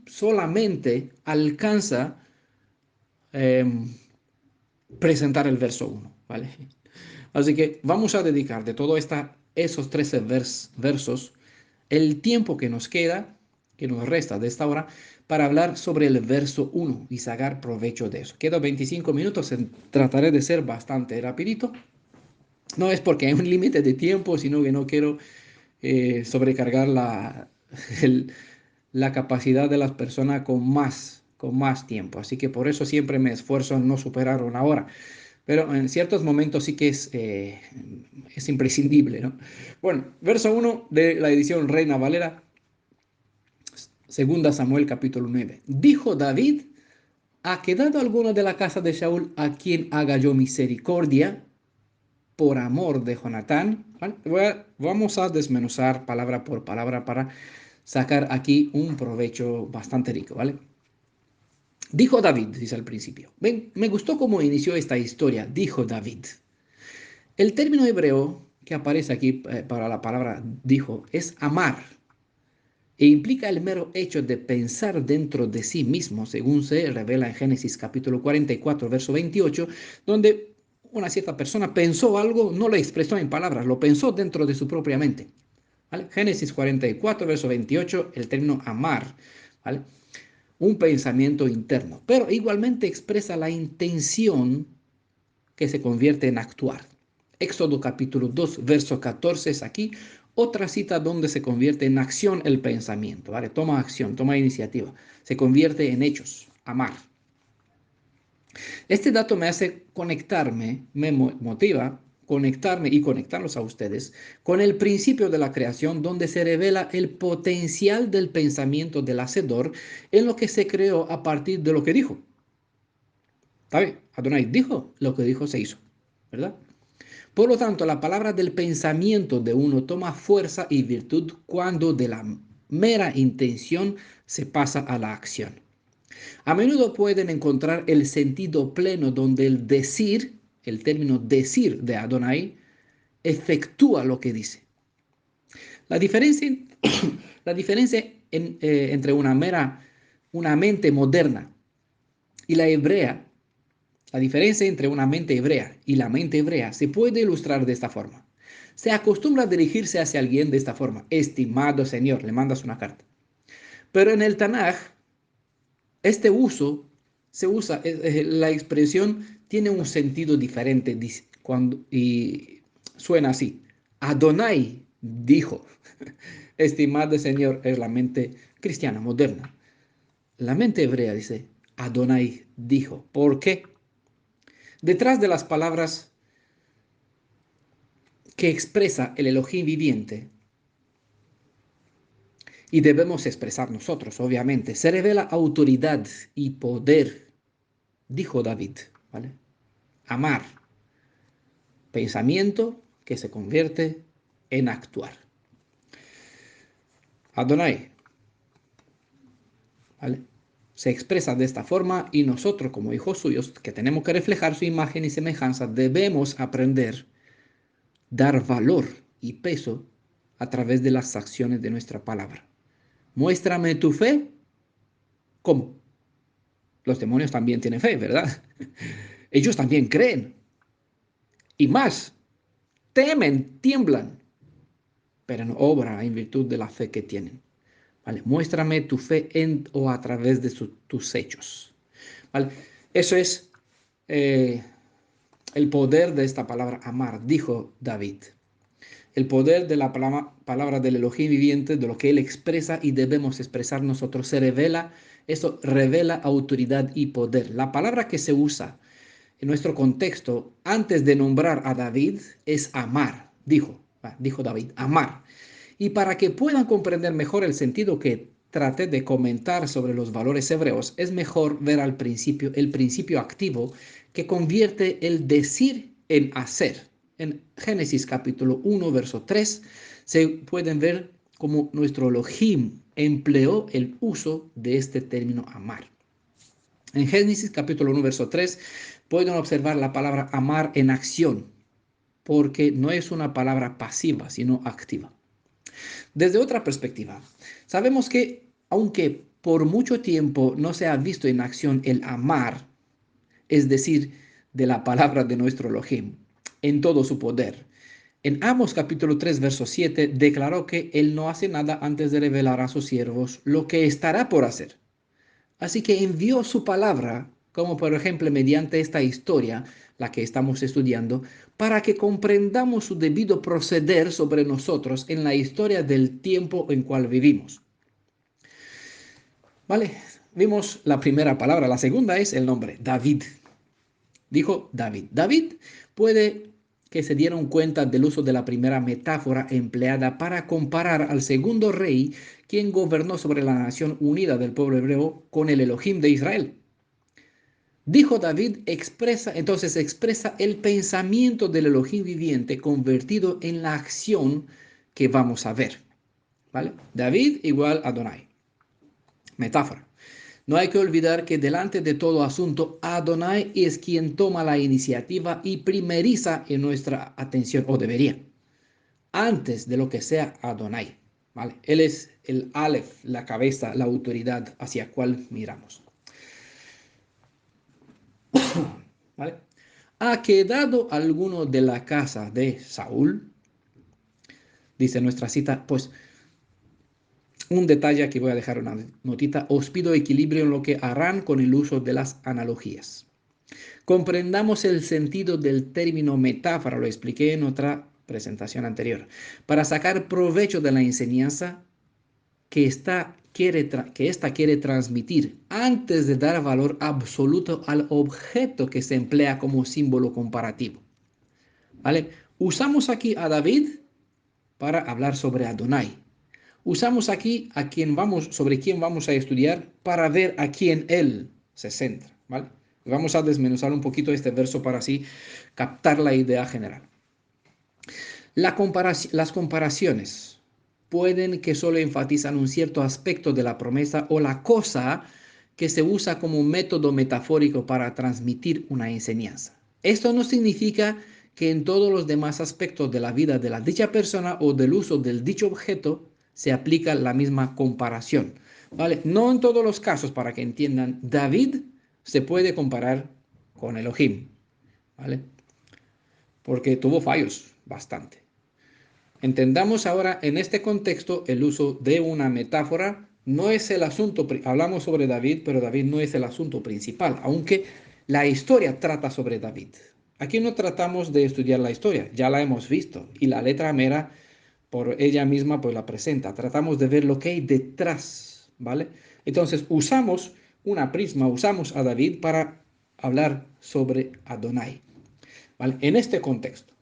solamente alcanza em, presentar el verso 1, ¿vale? Así que vamos a dedicar de todo esos 13 versos el tiempo que nos queda, que nos resta de esta hora, para hablar sobre el verso 1 y sacar provecho de eso. Quedan 25 minutos, trataré de ser bastante rapidito. No es porque hay un límite de tiempo, sino que no quiero sobrecargar el- la capacidad de las personas con más tiempo. Así que por eso siempre me esfuerzo en no superar una hora. Pero en ciertos momentos sí que es imprescindible, ¿no? Bueno, verso 1 de la edición Reina Valera, segunda Samuel capítulo 9. Dijo David, ¿ha quedado alguno de la casa de Saúl a quien haga yo misericordia por amor de Jonatán? ¿Vale? Vamos a desmenuzar palabra por palabra para sacar aquí un provecho bastante rico, ¿vale? Dijo David, dice al principio. Ven, me gustó cómo inició esta historia. Dijo David. El término hebreo que aparece aquí para la palabra dijo es amar e implica el mero hecho de pensar dentro de sí mismo, según se revela en Génesis capítulo 44, verso 28, donde una cierta persona pensó algo, no lo expresó en palabras, lo pensó dentro de su propia mente. ¿Vale? Génesis 44, verso 28, el término amar, ¿vale? Un pensamiento interno, pero igualmente expresa la intención que se convierte en actuar. Éxodo capítulo 2, verso 14 es aquí otra cita donde se convierte en acción el pensamiento, ¿vale? Toma acción, toma iniciativa, se convierte en hechos, amar. Este dato me hace conectarme, me motiva conectarme y conectarlos a ustedes con el principio de la creación donde se revela el potencial del pensamiento del hacedor en lo que se creó a partir de lo que dijo. ¿Está bien? Adonai dijo, lo que dijo se hizo, ¿verdad? Por lo tanto, la palabra del pensamiento de uno toma fuerza y virtud cuando de la mera intención se pasa a la acción. A menudo pueden encontrar el sentido pleno donde el decir, el término decir de Adonai, efectúa lo que dice. La diferencia, la diferencia entre una mente moderna y la hebrea, la diferencia entre una mente hebrea y la mente hebrea se puede ilustrar de esta forma. Se acostumbra a dirigirse hacia alguien de esta forma. Estimado señor, le mandas una carta. Pero en el Tanaj, este uso, la expresión tiene un sentido diferente y suena así. Adonai dijo. Estimado señor es la mente cristiana moderna. La mente hebrea dice, Adonai dijo. ¿Por qué? Detrás de las palabras que expresa el Elohim viviente, y debemos expresar nosotros, obviamente, se revela autoridad y poder, dijo David, ¿vale? Amar, pensamiento que se convierte en actuar. Adonai, ¿vale? Se expresa de esta forma y nosotros como hijos suyos, que tenemos que reflejar su imagen y semejanza, debemos aprender dar valor y peso a través de las acciones de nuestra palabra. Muéstrame tu fe. ¿Cómo? Los demonios también tienen fe, ¿verdad? Ellos también creen. Y más, temen, tiemblan, pero no obran en virtud de la fe que tienen. ¿Vale? Muéstrame tu fe en o a través de tus hechos. ¿Vale? Eso es eh, el poder de esta palabra amar, dijo David. El poder de la palabra del Elohim viviente, de lo que él expresa y debemos expresar nosotros, se revela, eso revela autoridad y poder. La palabra que se usa en nuestro contexto, antes de nombrar a David, es amar, dijo David, amar. Y para que puedan comprender mejor el sentido que traté de comentar sobre los valores hebreos, es mejor ver al principio el principio activo que convierte el decir en hacer. En Génesis capítulo 1, verso 3, se pueden ver cómo nuestro Elohim empleó el uso de este término amar. En Génesis capítulo 1, verso 3, pueden observar la palabra amar en acción, porque no es una palabra pasiva, sino activa. Desde otra perspectiva, sabemos que aunque por mucho tiempo no se ha visto en acción el amar, es decir, de la palabra de nuestro Elohim, en todo su poder. En Amos capítulo 3, verso 7, declaró que Él no hace nada antes de revelar a sus siervos lo que estará por hacer. Así que envió su palabra, como por ejemplo mediante esta historia, la que estamos estudiando, para que comprendamos su debido proceder sobre nosotros en la historia del tiempo en cual vivimos. ¿Vale? Vimos la primera palabra, la segunda es el nombre, David. Dijo David. David puede que se dieron cuenta del uso de la primera metáfora empleada para comparar al segundo rey, quien gobernó sobre la nación unida del pueblo hebreo con el Elohim de Israel. Dijo David, entonces expresa el pensamiento del Elohim viviente convertido en la acción que vamos a ver. ¿Vale? David igual Adonai. Metáfora. No hay que olvidar que delante de todo asunto, Adonai es quien toma la iniciativa y primeriza en nuestra atención, o debería, antes de lo que sea Adonai. ¿Vale? Él es el Aleph, la cabeza, la autoridad hacia cual miramos. ¿Vale? ¿Ha quedado alguno de la casa de Saúl? Dice nuestra cita, pues un detalle aquí voy a dejar una notita. Os pido equilibrio en lo que harán con el uso de las analogías. Comprendamos el sentido del término metáfora, lo expliqué en otra presentación anterior, para sacar provecho de la enseñanza que esta quiere transmitir antes de dar valor absoluto al objeto que se emplea como símbolo comparativo. ¿Vale? Usamos aquí a David para hablar sobre Adonai. Usamos aquí sobre quién vamos a estudiar para ver a quién él se centra, ¿vale? Vamos a desmenuzar un poquito este verso para así captar la idea general. Las comparaciones pueden que solo enfatizan un cierto aspecto de la promesa o la cosa que se usa como método metafórico para transmitir una enseñanza. Esto no significa que en todos los demás aspectos de la vida de la dicha persona o del uso del dicho objeto se aplica la misma comparación. ¿Vale? No en todos los casos, para que entiendan, David se puede comparar con Elohim, ¿vale? Porque tuvo fallos bastante. Entendamos ahora en este contexto el uso de una metáfora. No es el asunto, hablamos sobre David, pero David no es el asunto principal, aunque la historia trata sobre David. Aquí no tratamos de estudiar la historia, ya la hemos visto, y la letra mera por ella misma pues la presenta. Tratamos de ver lo que hay detrás, ¿vale? Entonces usamos una prisma, usamos a David para hablar sobre Adonai. ¿Vale? En este contexto,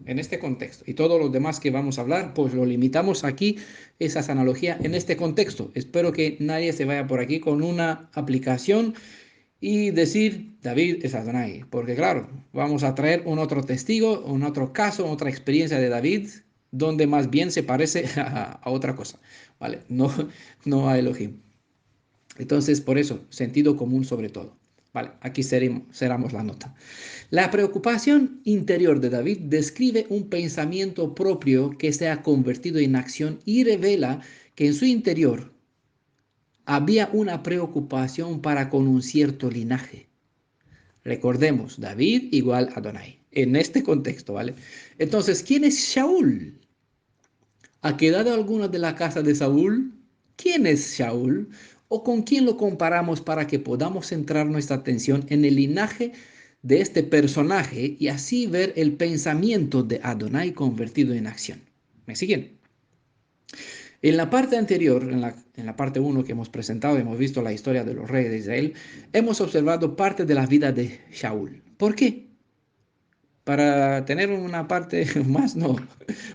y todos los demás que vamos a hablar, pues lo limitamos aquí, esas analogías en este contexto. Espero que nadie se vaya por aquí con una aplicación y decir David es Adonai, porque claro, vamos a traer un otro testigo, un otro caso, otra experiencia de David, donde más bien se parece a otra cosa, ¿vale? No, no a Elohim. Entonces, por eso, sentido común sobre todo. Vale, aquí cerramos la nota. La preocupación interior de David describe un pensamiento propio que se ha convertido en acción y revela que en su interior había una preocupación para con un cierto linaje. Recordemos, David igual a Adonai. En este contexto, ¿vale? Entonces, ¿quién es Shaul? ¿Ha quedado alguno de la casa de Saúl? ¿Quién es Shaul? ¿O con quién lo comparamos para que podamos centrar nuestra atención en el linaje de este personaje y así ver el pensamiento de Adonai convertido en acción? ¿Me siguen? En la parte anterior, en la parte 1 que hemos presentado, hemos visto la historia de los reyes de Israel, hemos observado parte de la vida de Shaul. ¿Por qué? Para tener una parte más, no,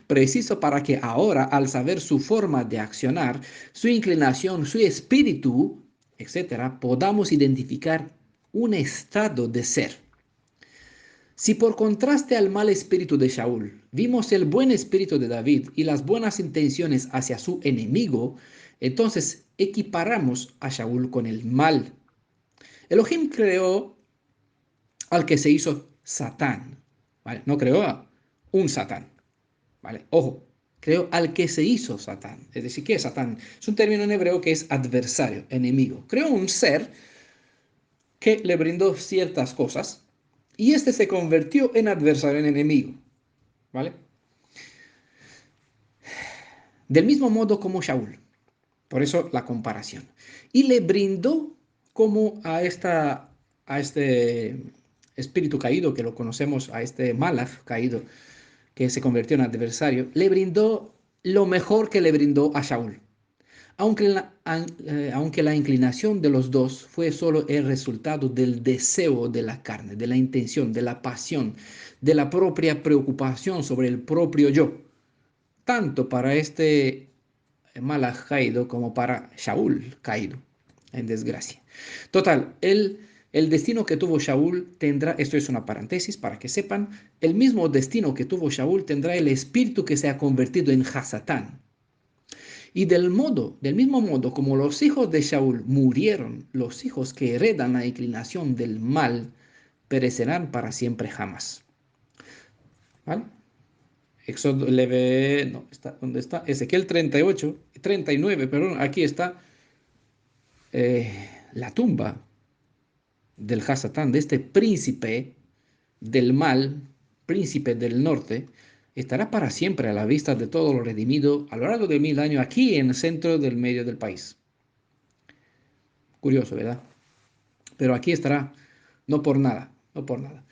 preciso para que ahora, al saber su forma de accionar, su inclinación, su espíritu, etcétera, podamos identificar un estado de ser. Si por contraste al mal espíritu de Shaul vimos el buen espíritu de David y las buenas intenciones hacia su enemigo, entonces equiparamos a Shaul con el mal. Elohim creó al que se hizo Satán, ¿vale? No creó a un Satán, ¿vale? Ojo, creó al que se hizo Satán. Es decir, ¿qué es Satán? Es un término en hebreo que es adversario, enemigo. Creó un ser que le brindó ciertas cosas y este se convirtió en adversario, en enemigo, ¿vale? Del mismo modo como Shaul. Por eso la comparación. Y le brindó como a este espíritu caído, que lo conocemos, a este Malach caído, que se convirtió en adversario, le brindó lo mejor que le brindó a Shaul. Aunque la inclinación de los dos fue solo el resultado del deseo de la carne, de la intención, de la pasión, de la propia preocupación sobre el propio yo, tanto para este Malach caído como para Shaul caído en desgracia. Total, el destino que tuvo Shaul tendrá, esto es una paréntesis para que sepan, el mismo destino que tuvo Shaul tendrá el espíritu que se ha convertido en Hasatán. Y del mismo modo como los hijos de Shaul murieron, los hijos que heredan la inclinación del mal perecerán para siempre jamás. ¿Vale? Éxodo, no, está, ¿dónde está? Ezequiel 38, 39, perdón, aquí está la tumba del Hasatán, de este príncipe del mal, príncipe del norte, estará para siempre a la vista de todo lo redimido a lo largo de 1000 años aquí en el centro del medio del país. Curioso, ¿verdad? Pero aquí estará, no por nada, no por nada.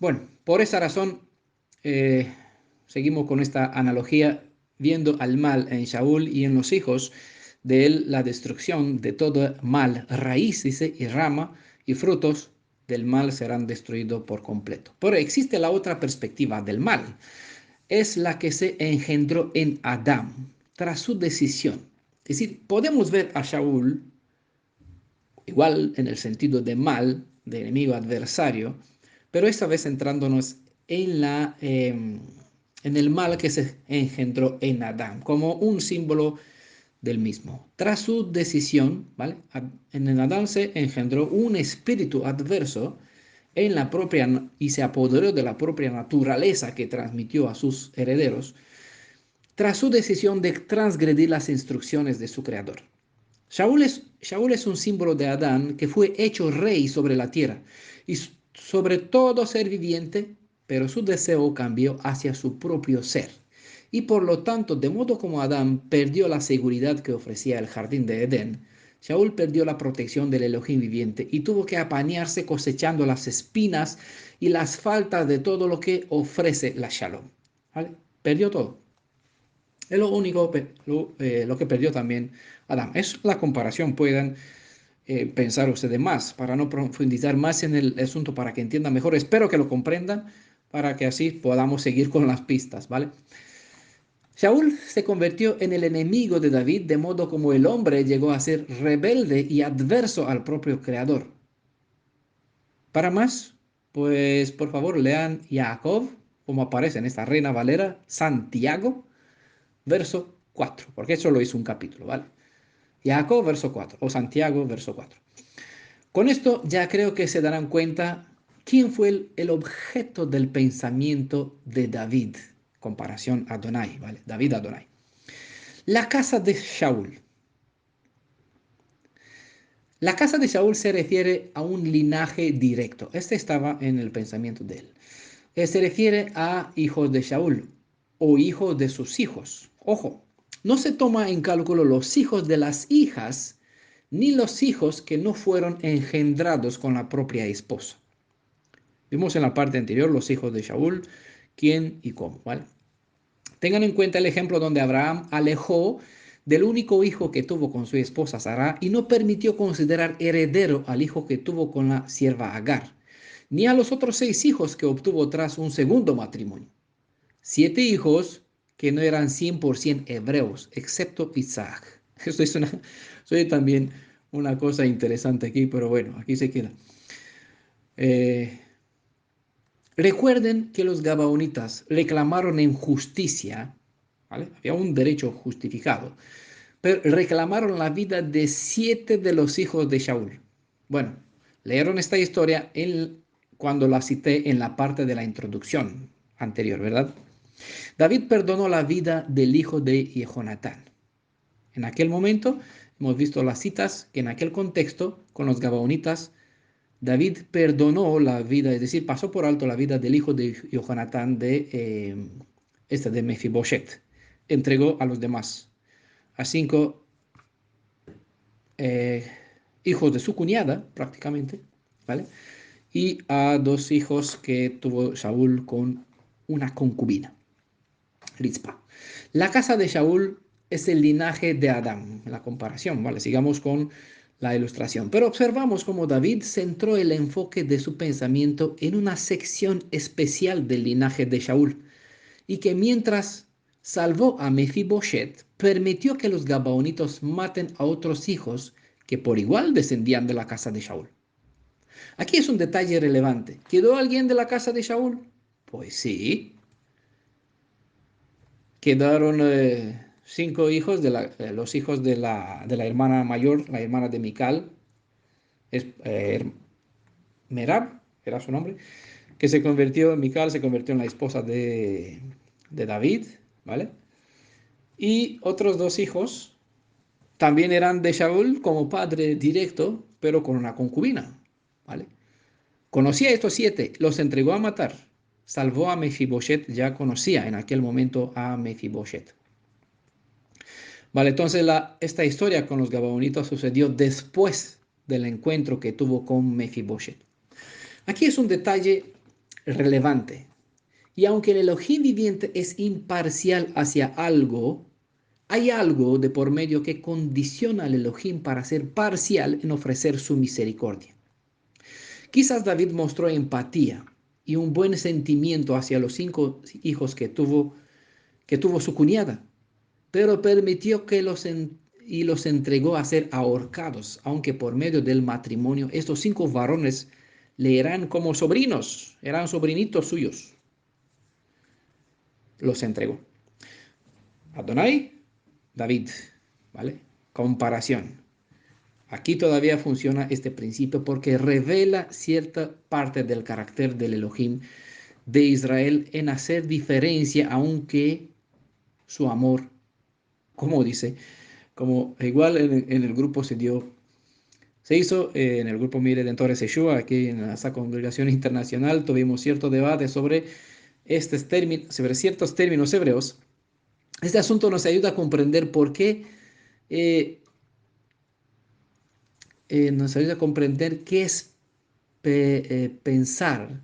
Bueno, por esa razón, eh, seguimos con esta analogía, viendo al mal en Shaul y en los hijos de él, la destrucción de todo mal, raíz, dice, y rama, y frutos del mal serán destruidos por completo. Pero existe la otra perspectiva del mal, es la que se engendró en Adán tras su decisión. Es decir, podemos ver a Shaul igual en el sentido de mal, de enemigo adversario, pero esta vez centrándonos en el mal que se engendró en Adán, como un símbolo del mismo. Tras su decisión, ¿vale? En el Adán se engendró un espíritu adverso en la propia y se apoderó de la propia naturaleza que transmitió a sus herederos tras su decisión de transgredir las instrucciones de su creador. Shaul es un símbolo de Adán que fue hecho rey sobre la tierra y sobre todo ser viviente, pero su deseo cambió hacia su propio ser. Y por lo tanto, de modo como Adán perdió la seguridad que ofrecía el jardín de Edén, Shaul perdió la protección del Elohim viviente y tuvo que apañarse cosechando las espinas y las faltas de todo lo que ofrece la Shalom. ¿Vale? Perdió todo. Es lo único, lo que perdió también Adán. Es la comparación, puedan pensar ustedes más, para no profundizar más en el asunto, para que entiendan mejor. Espero que lo comprendan, para que así podamos seguir con las pistas, ¿vale? Saúl se convirtió en el enemigo de David, de modo como el hombre llegó a ser rebelde y adverso al propio creador. Para más, pues por favor lean Jacob, como aparece en esta Reina Valera, Santiago, verso 4, porque eso lo hizo un capítulo, ¿vale? Jacob, verso 4, o Santiago, verso 4. Con esto ya creo que se darán cuenta quién fue el objeto del pensamiento de David, comparación a Adonai, ¿vale? David Adonai. La casa de Shaul. La casa de Shaul se refiere a un linaje directo. Este estaba en el pensamiento de él. Se refiere a hijos de Shaul o hijos de sus hijos. Ojo, no se toma en cálculo los hijos de las hijas ni los hijos que no fueron engendrados con la propia esposa. Vimos en la parte anterior los hijos de Shaul, quién y cómo, ¿vale? Tengan en cuenta el ejemplo donde Abraham alejó del único hijo que tuvo con su esposa Sara y no permitió considerar heredero al hijo que tuvo con la sierva Agar, ni a los otros 6 hijos que obtuvo tras un segundo matrimonio. 7 hijos que no eran 100% hebreos, excepto Isaac. Esto es también una cosa interesante aquí, pero bueno, aquí se queda. Eh, Recuerden que los gabaonitas reclamaron en justicia, ¿vale? Había un derecho justificado, pero reclamaron la vida de 7 de los hijos de Shaul. Bueno, Leyeron esta historia cuando la cité en la parte de la introducción anterior, ¿verdad? David perdonó la vida del hijo de Jehonatán. En aquel momento hemos visto las citas que en aquel contexto con los gabaonitas David perdonó la vida, es decir, pasó por alto la vida del hijo de Jonatán de Mefiboshet. Entregó a los demás, a 5 hijos de su cuñada, prácticamente, ¿vale? Y a 2 hijos que tuvo Saúl con una concubina, Rizpa. La casa de Saúl es el linaje de Adán, la comparación, ¿vale? Sigamos con la ilustración. Pero observamos cómo David centró el enfoque de su pensamiento en una sección especial del linaje de Saúl y que mientras salvó a Mefiboshet, permitió que los gabaonitos maten a otros hijos que por igual descendían de la casa de Saúl. Aquí es un detalle relevante. ¿Quedó alguien de la casa de Saúl? Pues sí. Quedaron 5 hijos, los hijos de la hermana mayor, la hermana de Mical, es, Merab, era su nombre, que Mical se convirtió en la esposa de David, ¿vale? Y otros 2 hijos también eran de Saúl como padre directo, pero con una concubina, ¿vale? Conocía a estos 7, los entregó a matar, salvó a Mefiboshet, ya conocía en aquel momento a Mefiboshet. Vale, entonces esta historia con los gabaonitas sucedió después del encuentro que tuvo con Mefiboshet. Aquí es un detalle relevante. Y aunque el Elohim viviente es imparcial hacia algo, hay algo de por medio que condiciona al Elohim para ser parcial en ofrecer su misericordia. Quizás David mostró empatía y un buen sentimiento hacia los 5 hijos que tuvo su cuñada, pero permitió que los entregó a ser ahorcados, aunque por medio del matrimonio estos 5 varones le eran como sobrinos, eran sobrinitos suyos. Los entregó. Adonai, David, ¿vale? Comparación. Aquí todavía funciona este principio porque revela cierta parte del carácter del Elohim de Israel en hacer diferencia, aunque su amor, como dice, como igual en el grupo se hizo en el grupo Mi Redentores Yeshua, aquí en esa congregación internacional, tuvimos cierto debate sobre sobre ciertos términos hebreos. Este asunto nos ayuda a comprender por qué, eh, nos ayuda a comprender qué es pensar,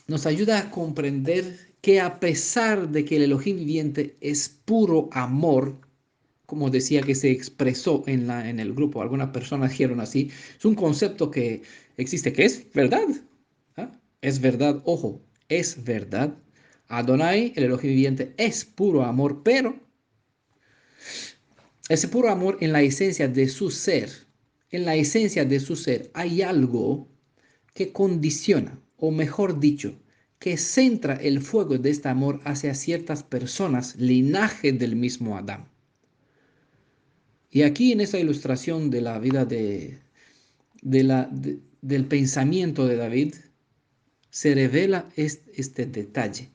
nos ayuda a comprender que a pesar de que el Elohim viviente es puro amor, como decía que se expresó en el grupo, algunas personas dijeron así, es un concepto que existe, que es verdad. ¿Ah? Es verdad, ojo, es verdad. Adonai, el Elohim viviente, es puro amor, pero ese puro amor en la esencia de su ser, hay algo que condiciona, o mejor dicho, que centra el fuego de este amor hacia ciertas personas, linaje del mismo Adán. Y aquí en esa ilustración de la vida del pensamiento de David, se revela este detalle.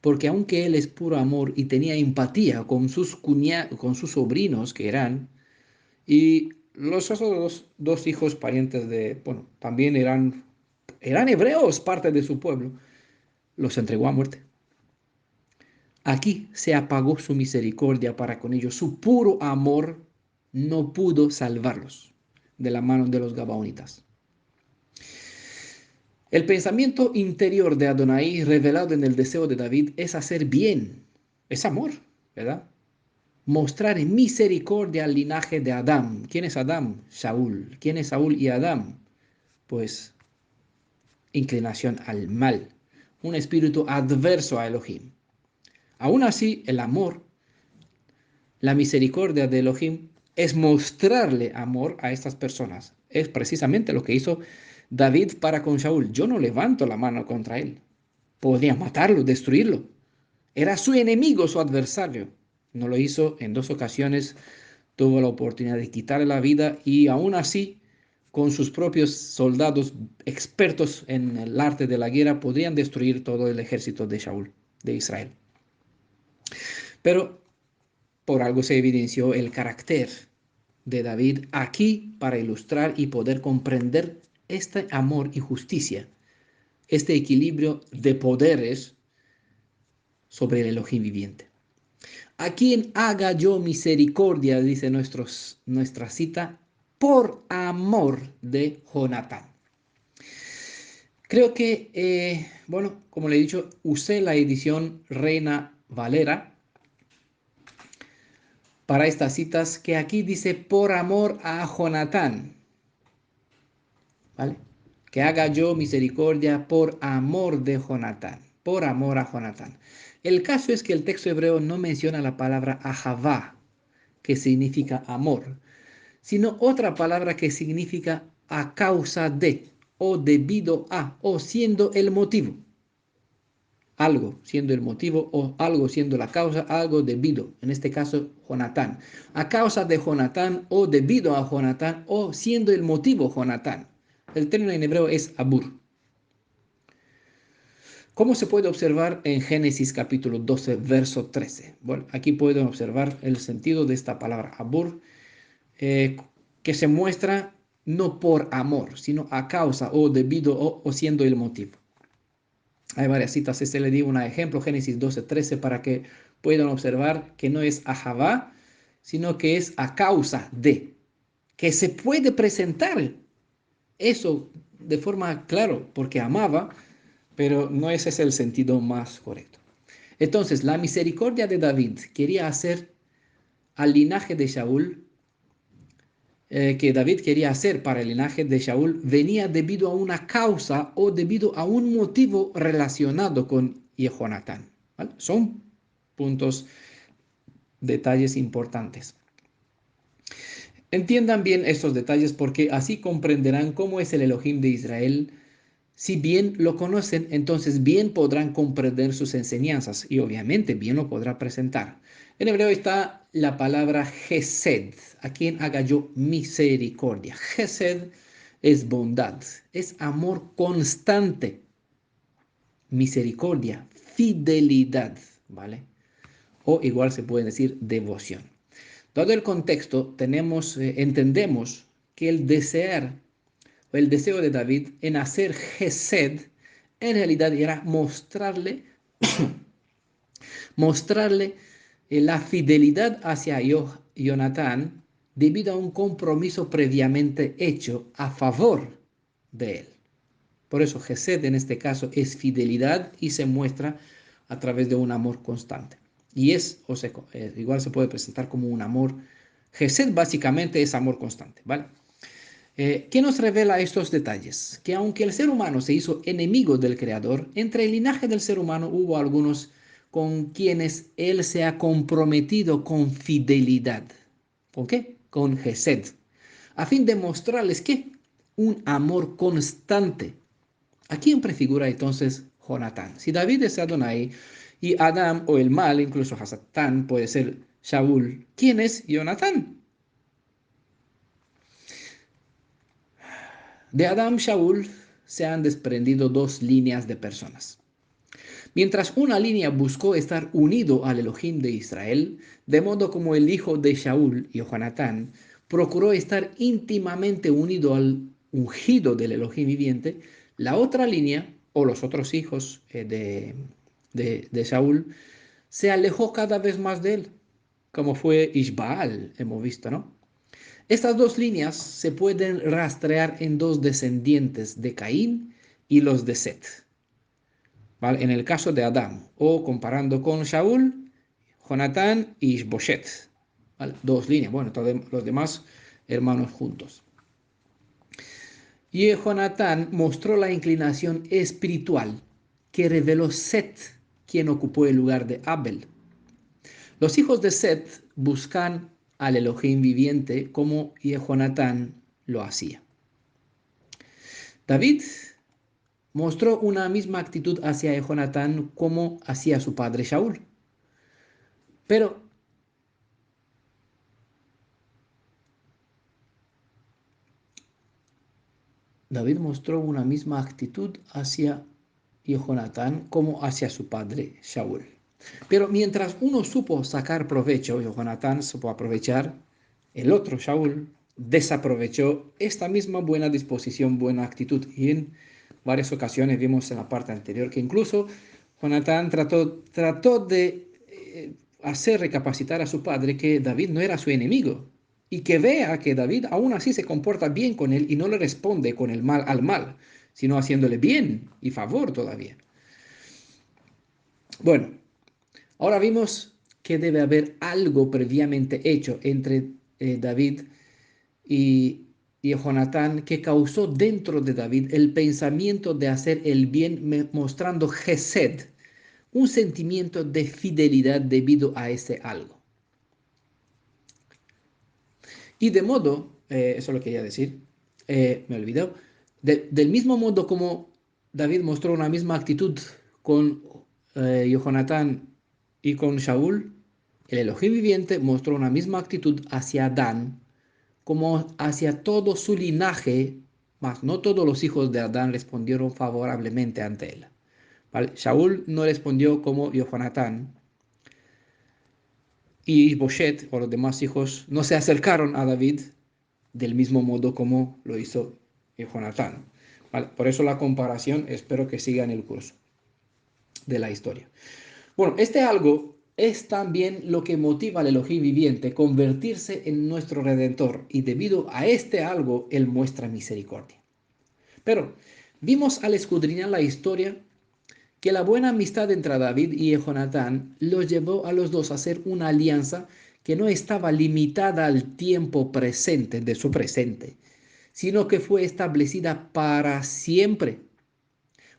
Porque aunque él es puro amor y tenía empatía con con sus sobrinos que eran, y los otros 2 hijos parientes bueno, también eran hebreos, parte de su pueblo, los entregó a muerte. Aquí se apagó su misericordia para con ellos. Su puro amor no pudo salvarlos de la mano de los gabaonitas. El pensamiento interior de Adonai, revelado en el deseo de David, es hacer bien, es amor, ¿verdad? Mostrar misericordia al linaje de Adán. ¿Quién es Adán? Saúl. ¿Quién es Saúl y Adán? Pues inclinación al mal, un espíritu adverso a Elohim. Aún así, el amor, la misericordia de Elohim es mostrarle amor a estas personas. Es precisamente lo que hizo David para con Saúl. Yo no levanto la mano contra él. Podría matarlo, destruirlo. Era su enemigo, su adversario. No lo hizo en 2 ocasiones tuvo la oportunidad de quitarle la vida y aún así, con sus propios soldados expertos en el arte de la guerra, podrían destruir todo el ejército de Shaul, de Israel. Pero por algo se evidenció el carácter de David aquí para ilustrar y poder comprender este amor y justicia, este equilibrio de poderes sobre el Elohim viviente. A quien haga yo misericordia, dice nuestra cita, por amor de Jonatán. Creo que, bueno, como le he dicho, usé la edición Reina Valera para estas citas que aquí dice por amor a Jonatán, ¿vale? Que haga yo misericordia por amor de Jonatán, por amor a Jonatán. El caso es que el texto hebreo no menciona la palabra ahavá, que significa amor, sino otra palabra que significa a causa de, o debido a, o siendo el motivo. Algo siendo el motivo o algo siendo la causa, algo debido, en este caso Jonatán. A causa de Jonatán o debido a Jonatán o siendo el motivo Jonatán. El término en hebreo es abur. ¿Cómo se puede observar en Génesis capítulo 12, verso 13? Bueno, aquí pueden observar el sentido de esta palabra abur, que se muestra no por amor, sino a causa o debido o siendo el motivo. Hay varias citas, este le di un ejemplo, Génesis 12, 13, para que puedan observar que no es ahavá, sino que es a causa de, que se puede presentar eso de forma claro, porque amaba, pero no ese es el sentido más correcto. Entonces, la misericordia de David quería hacer al linaje de Shaul, que David quería hacer para el linaje de Shaul, venía debido a una causa o debido a un motivo relacionado con Jehonatán, ¿vale? Son puntos, detalles importantes. Entiendan bien estos detalles porque así comprenderán cómo es el Elohim de Israel. Si bien lo conocen, entonces bien podrán comprender sus enseñanzas y obviamente bien lo podrá presentar. En hebreo está la palabra Gesed, a quien haga yo misericordia. Gesed es bondad, es amor constante, misericordia, fidelidad, ¿vale? O igual se puede decir devoción. Dado el contexto, entendemos que el deseo de David en hacer Gesed, en realidad era mostrarle la fidelidad hacia Jonatán debido a un compromiso previamente hecho a favor de él. Por eso Gesed en este caso es fidelidad y se muestra a través de un amor constante. Y igual se puede presentar como un amor. Gesed básicamente es amor constante, ¿vale? ¿Qué nos revela estos detalles? Que aunque el ser humano se hizo enemigo del Creador, entre el linaje del ser humano hubo algunos con quienes Él se ha comprometido con fidelidad. ¿Con qué? Con Gesed. A fin de mostrarles que un amor constante. ¿A quién prefigura entonces Jonatán? Si David es Adonai y Adam o el mal, incluso Hasatán, puede ser Shaul, ¿quién es Jonatán? De Adam Shaul se han desprendido dos líneas de personas. Mientras una línea buscó estar unido al Elohim de Israel, de modo como el hijo de Shaul, Jonatán, procuró estar íntimamente unido al ungido del Elohim viviente, la otra línea, o los otros hijos de Shaul, se alejó cada vez más de él, como fue Ishbaal, hemos visto, ¿no? Estas dos líneas se pueden rastrear en dos descendientes de Caín y los de Set, ¿vale? En el caso de Adán, o comparando con Shaul, Jonatán y Ishboshet, ¿vale? Dos líneas, bueno, todos los demás hermanos juntos. Y Jonatán mostró la inclinación espiritual que reveló Set, quien ocupó el lugar de Abel. Los hijos de Set buscan al Elohim viviente como Jonatán lo hacía. David mostró una misma actitud hacia Jonatán como hacia su padre Shaul. Pero David mostró una misma actitud hacia Jonatán como hacia su padre Shaul. Pero mientras uno supo sacar provecho, Jonatán supo aprovechar, el otro, Shaul, desaprovechó esta misma buena disposición, buena actitud. Y en varias ocasiones vimos en la parte anterior que incluso Jonatán trató de hacer recapacitar a su padre que David no era su enemigo y que vea que David aún así se comporta bien con él y no le responde con el mal al mal, sino haciéndole bien y favor todavía. Bueno, ahora vimos que debe haber algo previamente hecho entre David y Jonatán que causó dentro de David el pensamiento de hacer el bien, mostrando Gesed, un sentimiento de fidelidad debido a ese algo. Y de modo, eso lo quería decir, me olvidó, del mismo modo como David mostró una misma actitud con Jonatán y con Shaul, el Elohim viviente mostró una misma actitud hacia Adán, como hacia todo su linaje, mas no todos los hijos de Adán respondieron favorablemente ante él. ¿Vale? Shaul no respondió como Jonatán, y Boshet o los demás hijos no se acercaron a David del mismo modo como lo hizo Jonatán. ¿Vale? Por eso la comparación, espero que siga en el curso de la historia. Bueno, este algo es también lo que motiva al Elohim viviente convertirse en nuestro Redentor, y debido a este algo, Él muestra misericordia. Pero vimos al escudriñar la historia que la buena amistad entre David y Jonatán los llevó a los dos a hacer una alianza que no estaba limitada al tiempo presente de su presente, sino que fue establecida para siempre.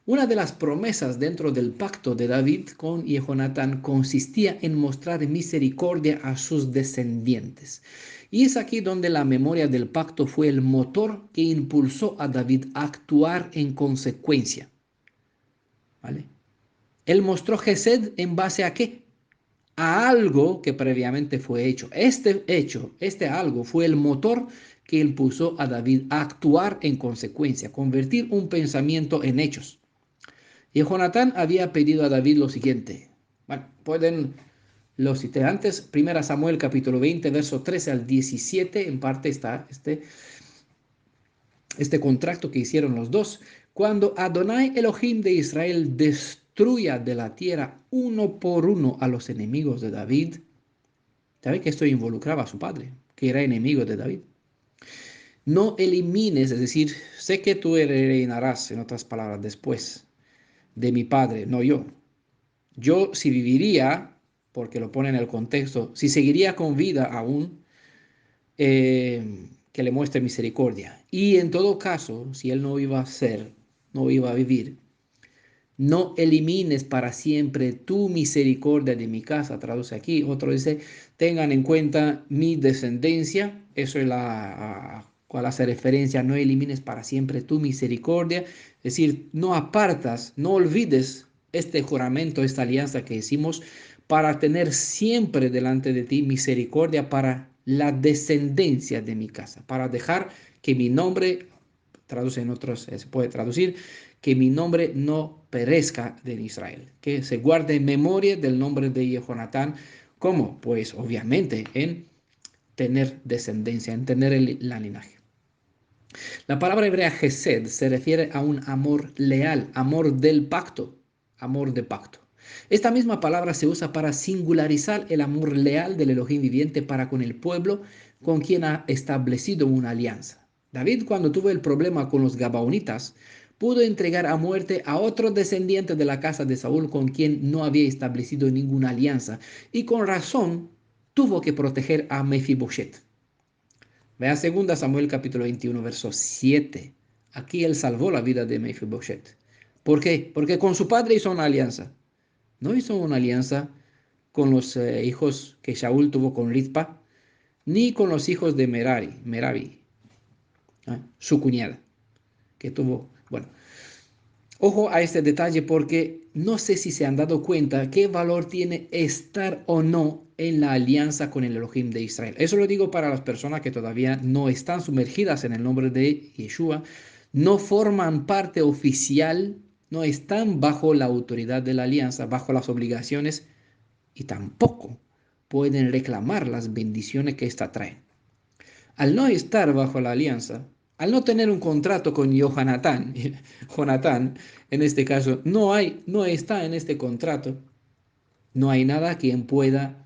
Una de las promesas dentro del pacto de David con Jonatán consistía en mostrar misericordia a sus descendientes. Y es aquí donde la memoria del pacto fue el motor que impulsó a David a actuar en consecuencia. ¿Vale? Él mostró Gesed en base a qué? A algo que previamente fue hecho. Este hecho, este algo fue el motor que impulsó a David a actuar en consecuencia, convertir un pensamiento en hechos. Y Jonatán había pedido a David lo siguiente. Bueno, pueden los cité antes, 1 Samuel capítulo 20, verso 13 al 17, en parte está este contrato que hicieron los dos. Cuando Adonai Elohim de Israel destruya de la tierra uno por uno a los enemigos de David, ¿sabe que esto involucraba a su padre, que era enemigo de David? No elimines, es decir, sé que tú reinarás, en otras palabras, después de mi padre, no yo. Yo si viviría, porque lo pone en el contexto, si seguiría con vida aún, que le muestre misericordia. Y en todo caso, si él no iba a ser, no iba a vivir, no elimines para siempre tu misericordia de mi casa, traduce aquí. Otro dice, tengan en cuenta mi descendencia, eso es a cual hace referencia, no elimines para siempre tu misericordia, es decir, no apartas, no olvides este juramento, esta alianza que hicimos para tener siempre delante de ti misericordia para la descendencia de mi casa, para dejar que mi nombre, traduce en otros, se puede traducir, que mi nombre no perezca de Israel, que se guarde en memoria del nombre de Jonatán. ¿Cómo? Pues obviamente en tener descendencia, en tener la linaje. La palabra hebrea Gesed se refiere a un amor leal, amor del pacto, amor de pacto. Esta misma palabra se usa para singularizar el amor leal del Elohim viviente para con el pueblo con quien ha establecido una alianza. David, cuando tuvo el problema con los Gabaonitas, pudo entregar a muerte a otro descendiente de la casa de Saúl con quien no había establecido ninguna alianza, y con razón tuvo que proteger a Mefiboshet. Vea 2 Samuel capítulo 21, verso 7. Aquí él salvó la vida de Mefiboshet. ¿Por qué? Porque con su padre hizo una alianza. No hizo una alianza con los hijos que Shaul tuvo con Rizpa, ni con los hijos de Merabi, su cuñada, que tuvo. Bueno, ojo a este detalle porque no sé si se han dado cuenta qué valor tiene estar o no en la alianza con el Elohim de Israel. Eso lo digo para las personas que todavía no están sumergidas en el nombre de Yeshua, no forman parte oficial, no están bajo la autoridad de la alianza, bajo las obligaciones y tampoco pueden reclamar las bendiciones que ésta trae. Al no estar bajo la alianza, al no tener un contrato con Jonatán, Jonatán, en este caso, no está en este contrato, no hay nada quien pueda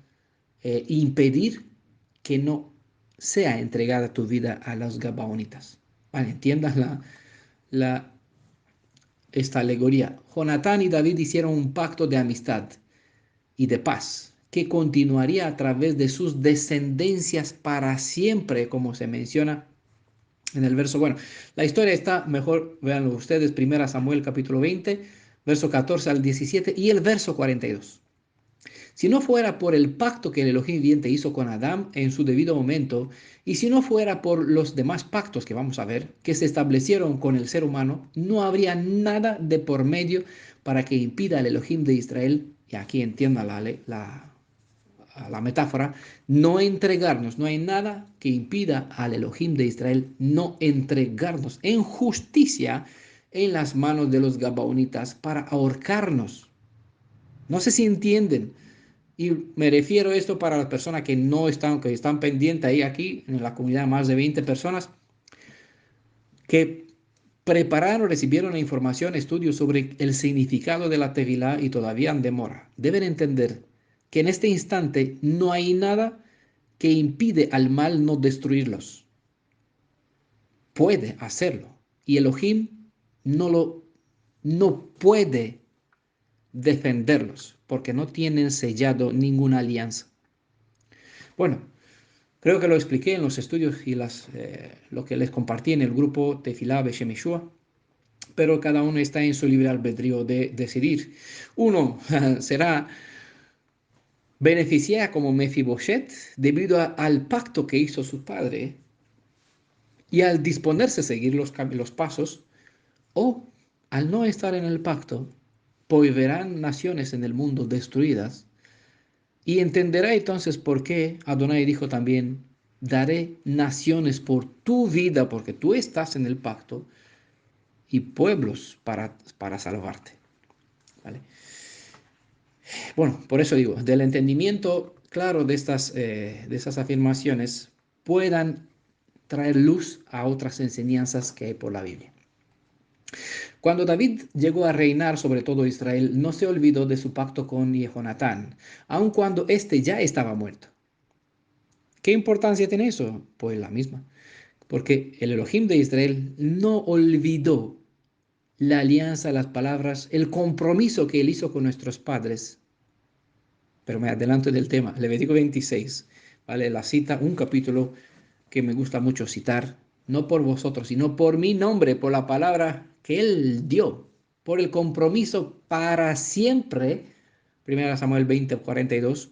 impedir que no sea entregada tu vida a los Gabaonitas. Vale, entiendas la, esta alegoría. Jonatán y David hicieron un pacto de amistad y de paz que continuaría a través de sus descendencias para siempre, como se menciona en el verso. Bueno, la historia está, mejor véanlo ustedes, 1 Samuel capítulo 20, verso 14 al 17 y el verso 42. Si no fuera por el pacto que el Elohim viviente hizo con Adán en su debido momento, y si no fuera por los demás pactos que vamos a ver, que se establecieron con el ser humano, no habría nada de por medio para que impida al Elohim de Israel, y aquí entienda la metáfora, no entregarnos. No hay nada que impida al Elohim de Israel no entregarnos en justicia en las manos de los Gabaonitas para ahorcarnos. No sé si entienden. Y me refiero a esto para las personas que están pendientes ahí aquí, en la comunidad, más de 20 personas, que prepararon, recibieron la información, estudios sobre el significado de la Tevilá y todavía en demora. Deben entender que en este instante no hay nada que impide al mal no destruirlos. Puede hacerlo. Y Elohim no puede defenderlos porque no tienen sellado ninguna alianza. Bueno, creo que lo expliqué en los estudios y lo que les compartí en el grupo Tefilá Beshem Yeshua, pero cada uno está en su libre albedrío de decidir. Uno será beneficiada como Mefiboshet debido al pacto que hizo su padre y al disponerse a seguir los pasos, o al no estar en el pacto, pues verán naciones en el mundo destruidas. Y entenderá entonces por qué Adonai dijo también, daré naciones por tu vida, porque tú estás en el pacto, y pueblos para salvarte. ¿Vale? Bueno, por eso digo, del entendimiento claro de estas afirmaciones, puedan traer luz a otras enseñanzas que hay por la Biblia. Cuando David llegó a reinar sobre todo Israel, no se olvidó de su pacto con Jehonatán, aun cuando éste ya estaba muerto. ¿Qué importancia tiene eso? Pues la misma, porque el Elohim de Israel no olvidó la alianza, las palabras, el compromiso que él hizo con nuestros padres. Pero me adelanto del tema, Levítico 26, ¿vale? La cita, un capítulo que me gusta mucho citar, no por vosotros, sino por mi nombre, por la palabra que él dio, por el compromiso para siempre, 1 Samuel 20, 42,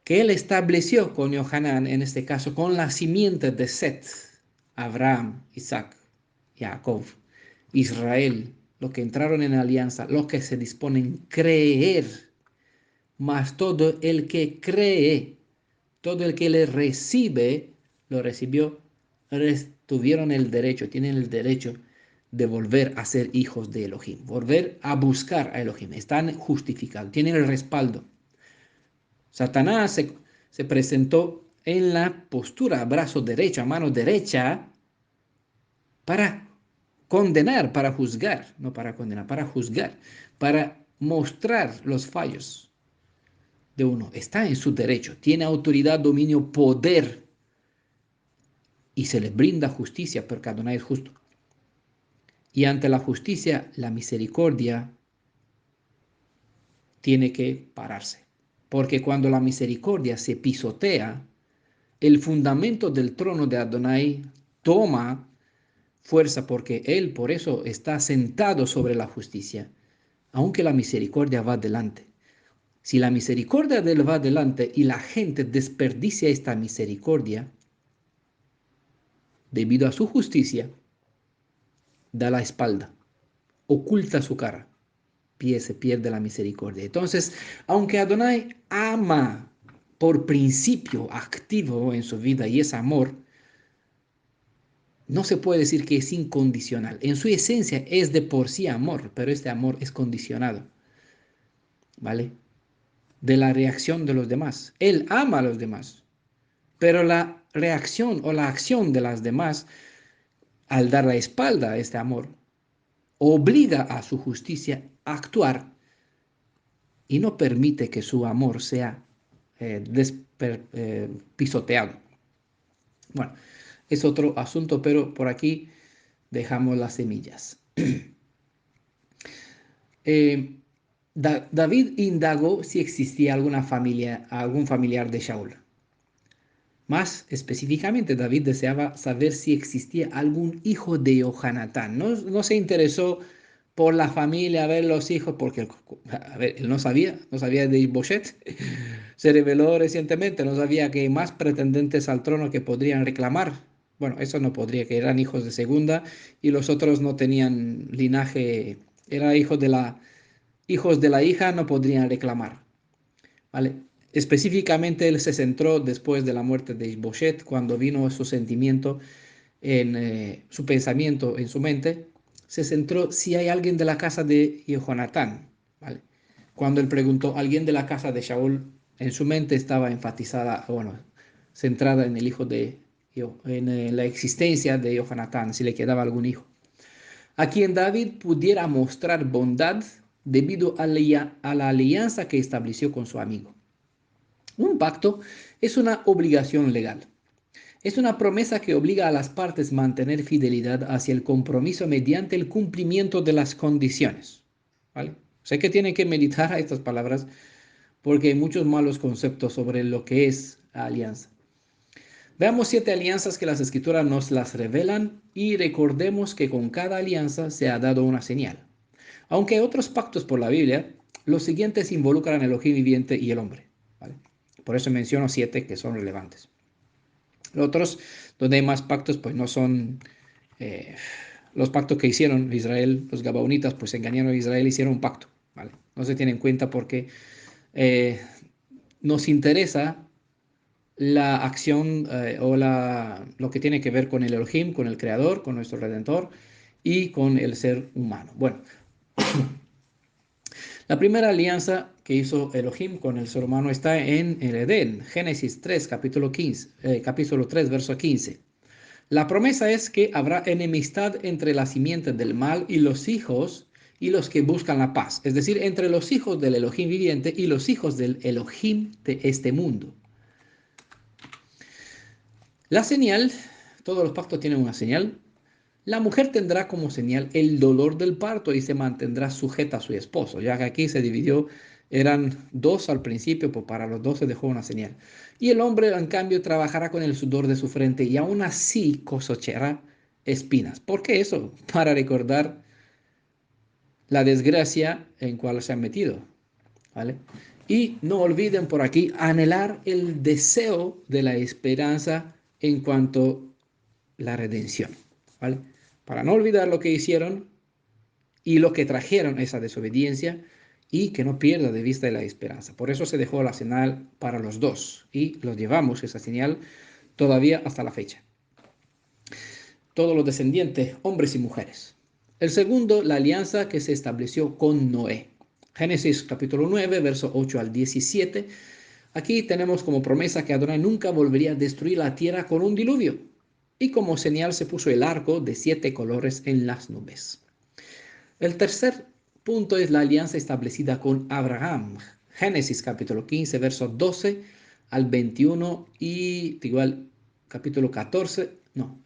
que él estableció con Johanán, en este caso, con la simiente de Set, Abraham, Isaac, Jacob, Israel, los que entraron en alianza, los que se disponen a creer, mas todo el que cree, todo el que le recibe, lo recibió, tuvieron el derecho, tienen el derecho de volver a ser hijos de Elohim, volver a buscar a Elohim, están justificados, tienen el respaldo. Satanás se presentó en la postura, brazo derecho, a mano derecha, para condenar, para juzgar, no para condenar, para juzgar, para mostrar los fallos de uno. Está en su derecho, tiene autoridad, dominio, poder y se le brinda justicia porque Adonai es justo. Y ante la justicia, la misericordia tiene que pararse. Porque cuando la misericordia se pisotea, el fundamento del trono de Adonai toma fuerza porque Él por eso está sentado sobre la justicia, aunque la misericordia va adelante. Si la misericordia de Él va adelante y la gente desperdicia esta misericordia, debido a su justicia, da la espalda, oculta su cara, se pierde la misericordia. Entonces, aunque Adonai ama por principio activo en su vida y es amor, No se puede decir que es incondicional. En su esencia es de por sí amor, pero este amor es condicionado, ¿vale? De la reacción de los demás. Él ama a los demás, pero la reacción o la acción de las demás, al dar la espalda a este amor, obliga a su justicia a actuar y no permite que su amor sea pisoteado. Bueno, es otro asunto, pero por aquí dejamos las semillas. Eh, David indagó si existía alguna familia, algún familiar de Shaul. Más específicamente, David deseaba saber si existía algún hijo de Jonatán. No se interesó por la familia, a ver los hijos, porque a ver, él no sabía de Isboset. Se reveló recientemente, no sabía que hay más pretendentes al trono que podrían reclamar. Bueno, eso no podría, que eran hijos de segunda y los otros no tenían linaje, eran hijos de la hija, no podrían reclamar. ¿Vale? Específicamente él se centró después de la muerte de Isboset, cuando vino su sentimiento en su pensamiento, en su mente, se centró si hay alguien de la casa de Jonatán, ¿vale? Cuando él preguntó, ¿alguien de la casa de Shaul? En su mente estaba enfatizada, bueno, centrada en el hijo en la existencia de Jonatán, si le quedaba algún hijo. A quien David pudiera mostrar bondad debido a la alianza que estableció con su amigo. Un pacto es una obligación legal. Es una promesa que obliga a las partes a mantener fidelidad hacia el compromiso mediante el cumplimiento de las condiciones. ¿Vale? Sé que tienen que meditar a estas palabras porque hay muchos malos conceptos sobre lo que es la alianza. Veamos 7 alianzas que las escrituras nos las revelan y recordemos que con cada alianza se ha dado una señal. Aunque hay otros pactos por la Biblia, los siguientes involucran el Elohim viviente y el hombre. ¿Vale? Por eso menciono 7 que son relevantes. Los otros, donde hay más pactos, pues no son eh, los pactos que hicieron Israel, los Gabaonitas, pues engañaron a Israel, hicieron un pacto. ¿Vale? No se tiene en cuenta porque eh, nos interesa la acción lo que tiene que ver con el Elohim, con el Creador, con nuestro Redentor y con el ser humano. Bueno, la primera alianza que hizo Elohim con el ser humano está en el Edén, Génesis 3, capítulo 3, verso 15. La promesa es que habrá enemistad entre la simiente del mal y los hijos y los que buscan la paz, es decir, entre los hijos del Elohim viviente y los hijos del Elohim de este mundo. La señal, todos los pactos tienen una señal. La mujer tendrá como señal el dolor del parto y se mantendrá sujeta a su esposo, ya que aquí se dividió, eran dos al principio, pues para los dos se dejó una señal. Y el hombre, en cambio, trabajará con el sudor de su frente y aún así cosechará espinas. ¿Por qué eso? Para recordar la desgracia en cual se han metido, ¿vale? Y no olviden por aquí anhelar el deseo de la esperanza en cuanto a la redención, ¿vale? Para no olvidar lo que hicieron y lo que trajeron esa desobediencia y que no pierda de vista la esperanza. Por eso se dejó la señal para los dos y los llevamos esa señal todavía hasta la fecha. Todos los descendientes, hombres y mujeres. El segundo, la alianza que se estableció con Noé. Génesis capítulo 9, verso 8 al 17. Aquí tenemos como promesa que Adonai nunca volvería a destruir la tierra con un diluvio. Y como señal se puso el arco de 7 colores en las nubes. El tercer punto es la alianza establecida con Abraham. Génesis capítulo 15, verso 12 al 21 y igual capítulo 14,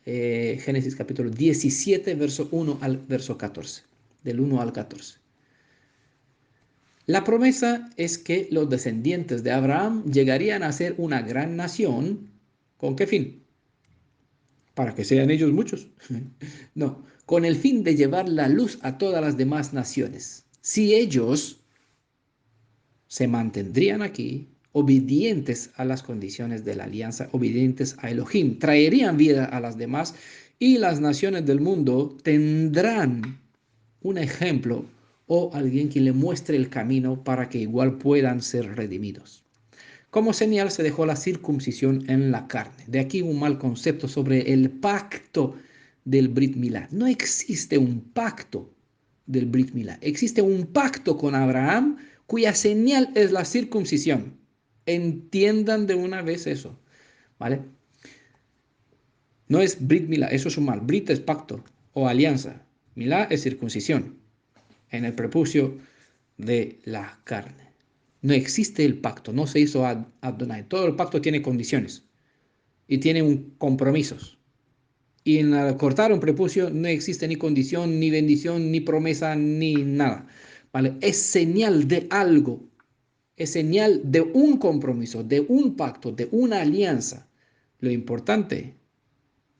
Génesis capítulo 17, verso 1 al verso 14, del 1 al 14. La promesa es que los descendientes de Abraham llegarían a ser una gran nación. ¿Con qué fin? Para que sean ellos muchos. No, con el fin de llevar la luz a todas las demás naciones. Si ellos se mantendrían aquí, obedientes a las condiciones de la alianza, obedientes a Elohim, traerían vida a las demás y las naciones del mundo tendrán un ejemplo o alguien que le muestre el camino para que igual puedan ser redimidos. Como señal se dejó la circuncisión en la carne. De aquí un mal concepto sobre el pacto del Brit Milá. No existe un pacto del Brit Milá. Existe un pacto con Abraham cuya señal es la circuncisión. Entiendan de una vez eso, ¿vale? No es Brit Milá, eso es un mal. Brit es pacto o alianza. Milá es circuncisión en el prepucio de la carne. No existe el pacto, no se hizo Adonai. Todo el pacto tiene condiciones y tiene compromisos. Y en al cortar un prepucio no existe ni condición, ni bendición, ni promesa, ni nada. ¿Vale? Es señal de algo, es señal de un compromiso, de un pacto, de una alianza. Lo importante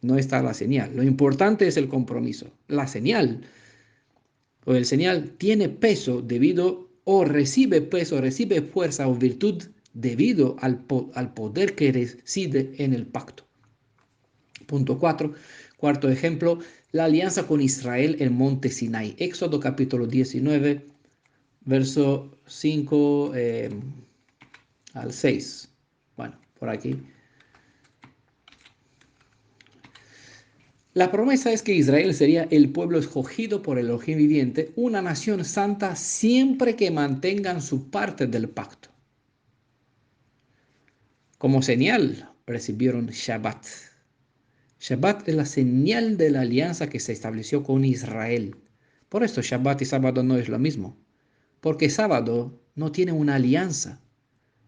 no está la señal, lo importante es el compromiso. La señal o el señal tiene peso debido o recibe peso, recibe fuerza o virtud debido al poder que reside en el pacto. Punto 4. Cuarto ejemplo, la alianza con Israel en Monte Sinai. Éxodo capítulo 19, verso 5 al 6. Bueno, por aquí. La promesa es que Israel sería el pueblo escogido por el Elohim viviente, una nación santa siempre que mantengan su parte del pacto. Como señal recibieron Shabbat. Shabbat es la señal de la alianza que se estableció con Israel. Por esto Shabbat y sábado no es lo mismo, porque sábado no tiene una alianza.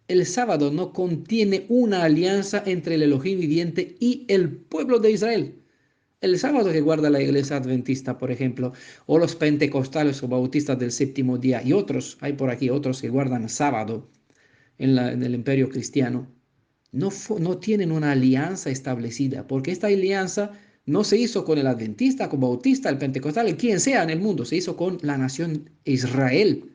El sábado no contiene una alianza entre el Elohim viviente y el pueblo de Israel. El sábado que guarda la iglesia adventista, por ejemplo, o los pentecostales o bautistas del séptimo día, y otros, hay por aquí otros que guardan sábado en el imperio cristiano, no tienen una alianza establecida, porque esta alianza no se hizo con el adventista, con bautista, el pentecostal, el quien sea en el mundo, se hizo con la nación Israel.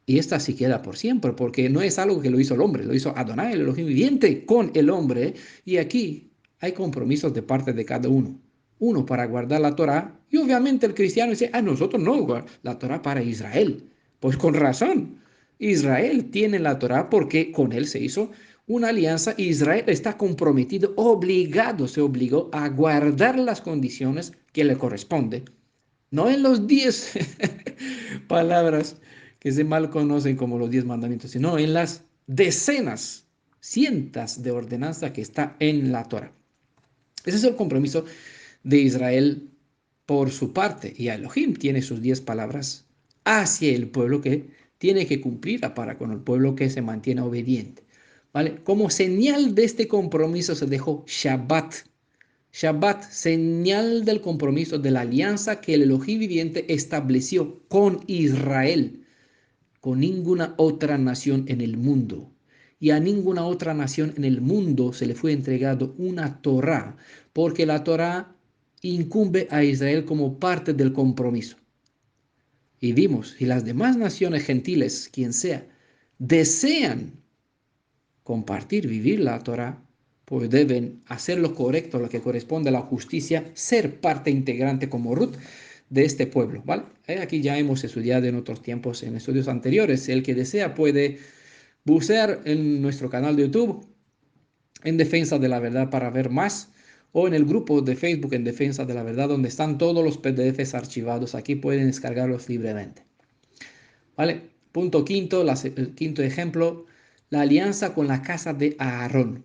Y esta sí queda por siempre, porque no es algo que lo hizo el hombre, lo hizo Adonai, el Elohim viviente, con el hombre. Y aquí hay compromisos de parte de cada uno. Uno para guardar la Torá, y obviamente el cristiano dice, nosotros no, la Torá para Israel. Pues con razón, Israel tiene la Torá porque con él se hizo una alianza. Israel está comprometido, obligado, se obligó a guardar las condiciones que le corresponden. No en los 10 palabras que se mal conocen como los 10 mandamientos, sino en las decenas, cientos de ordenanzas que está en la Torah. Ese es el compromiso de Israel por su parte. Y Elohim tiene sus 10 palabras hacia el pueblo que tiene que cumplir para con el pueblo que se mantiene obediente. ¿Vale? Como señal de este compromiso se dejó Shabbat. Shabbat, señal del compromiso de la alianza que el Elohim viviente estableció con Israel, con ninguna otra nación en el mundo. Y a ninguna otra nación en el mundo se le fue entregado una Torá, porque la Torá incumbe a Israel como parte del compromiso. Y vimos, si las demás naciones gentiles, quien sea, desean compartir, vivir la Torá, pues deben hacer lo correcto, lo que corresponde a la justicia, ser parte integrante como Ruth de este pueblo, ¿vale? Aquí ya hemos estudiado en otros tiempos, en estudios anteriores. El que desea puede bucear en nuestro canal de YouTube en Defensa de la Verdad para ver más, o en el grupo de Facebook en Defensa de la Verdad, donde están todos los PDFs archivados. Aquí pueden descargarlos libremente, ¿vale? Punto quinto, el quinto ejemplo, la alianza con la casa de Aarón.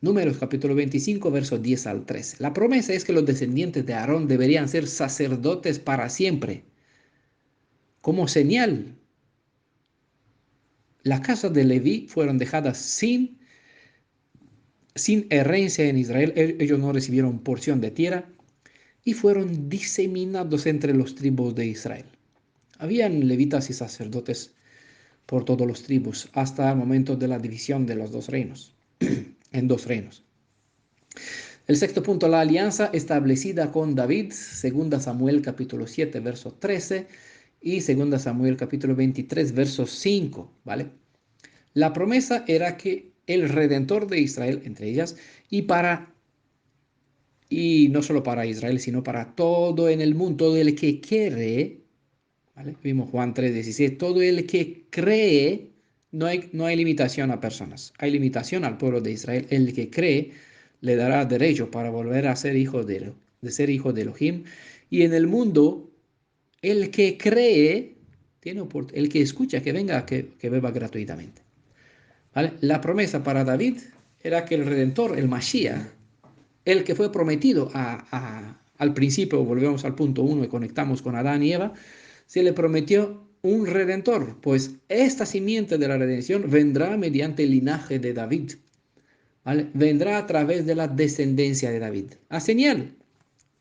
Números capítulo 25, versos 10 al 13. La promesa es que los descendientes de Aarón deberían ser sacerdotes para siempre. Como señal, las casas de Leví fueron dejadas sin herencia en Israel. Ellos no recibieron porción de tierra y fueron diseminados entre los tribus de Israel. Habían levitas y sacerdotes por todos los tribus hasta el momento de la división de los dos reinos, en dos reinos. El sexto punto, la alianza establecida con David, 2 Samuel capítulo 7, verso 13 y 2 Samuel capítulo 23, verso 5, ¿vale? La promesa era que el Redentor de Israel, entre ellas, y no solo para Israel, sino para todo en el mundo, todo el que cree, ¿vale? Vimos Juan 3:16, todo el que cree, no hay limitación a personas, hay limitación al pueblo de Israel, el que cree, le dará derecho para volver a ser de ser hijo de Elohim. Y en el mundo, el que cree, el que escucha, que venga, que beba gratuitamente. ¿Vale? La promesa para David era que el Redentor, el Mashiach, el que fue prometido al principio, volvemos al punto 1 y conectamos con Adán y Eva, se le prometió un redentor, pues esta simiente de la redención vendrá mediante el linaje de David, ¿vale? Vendrá a través de la descendencia de David. A señal,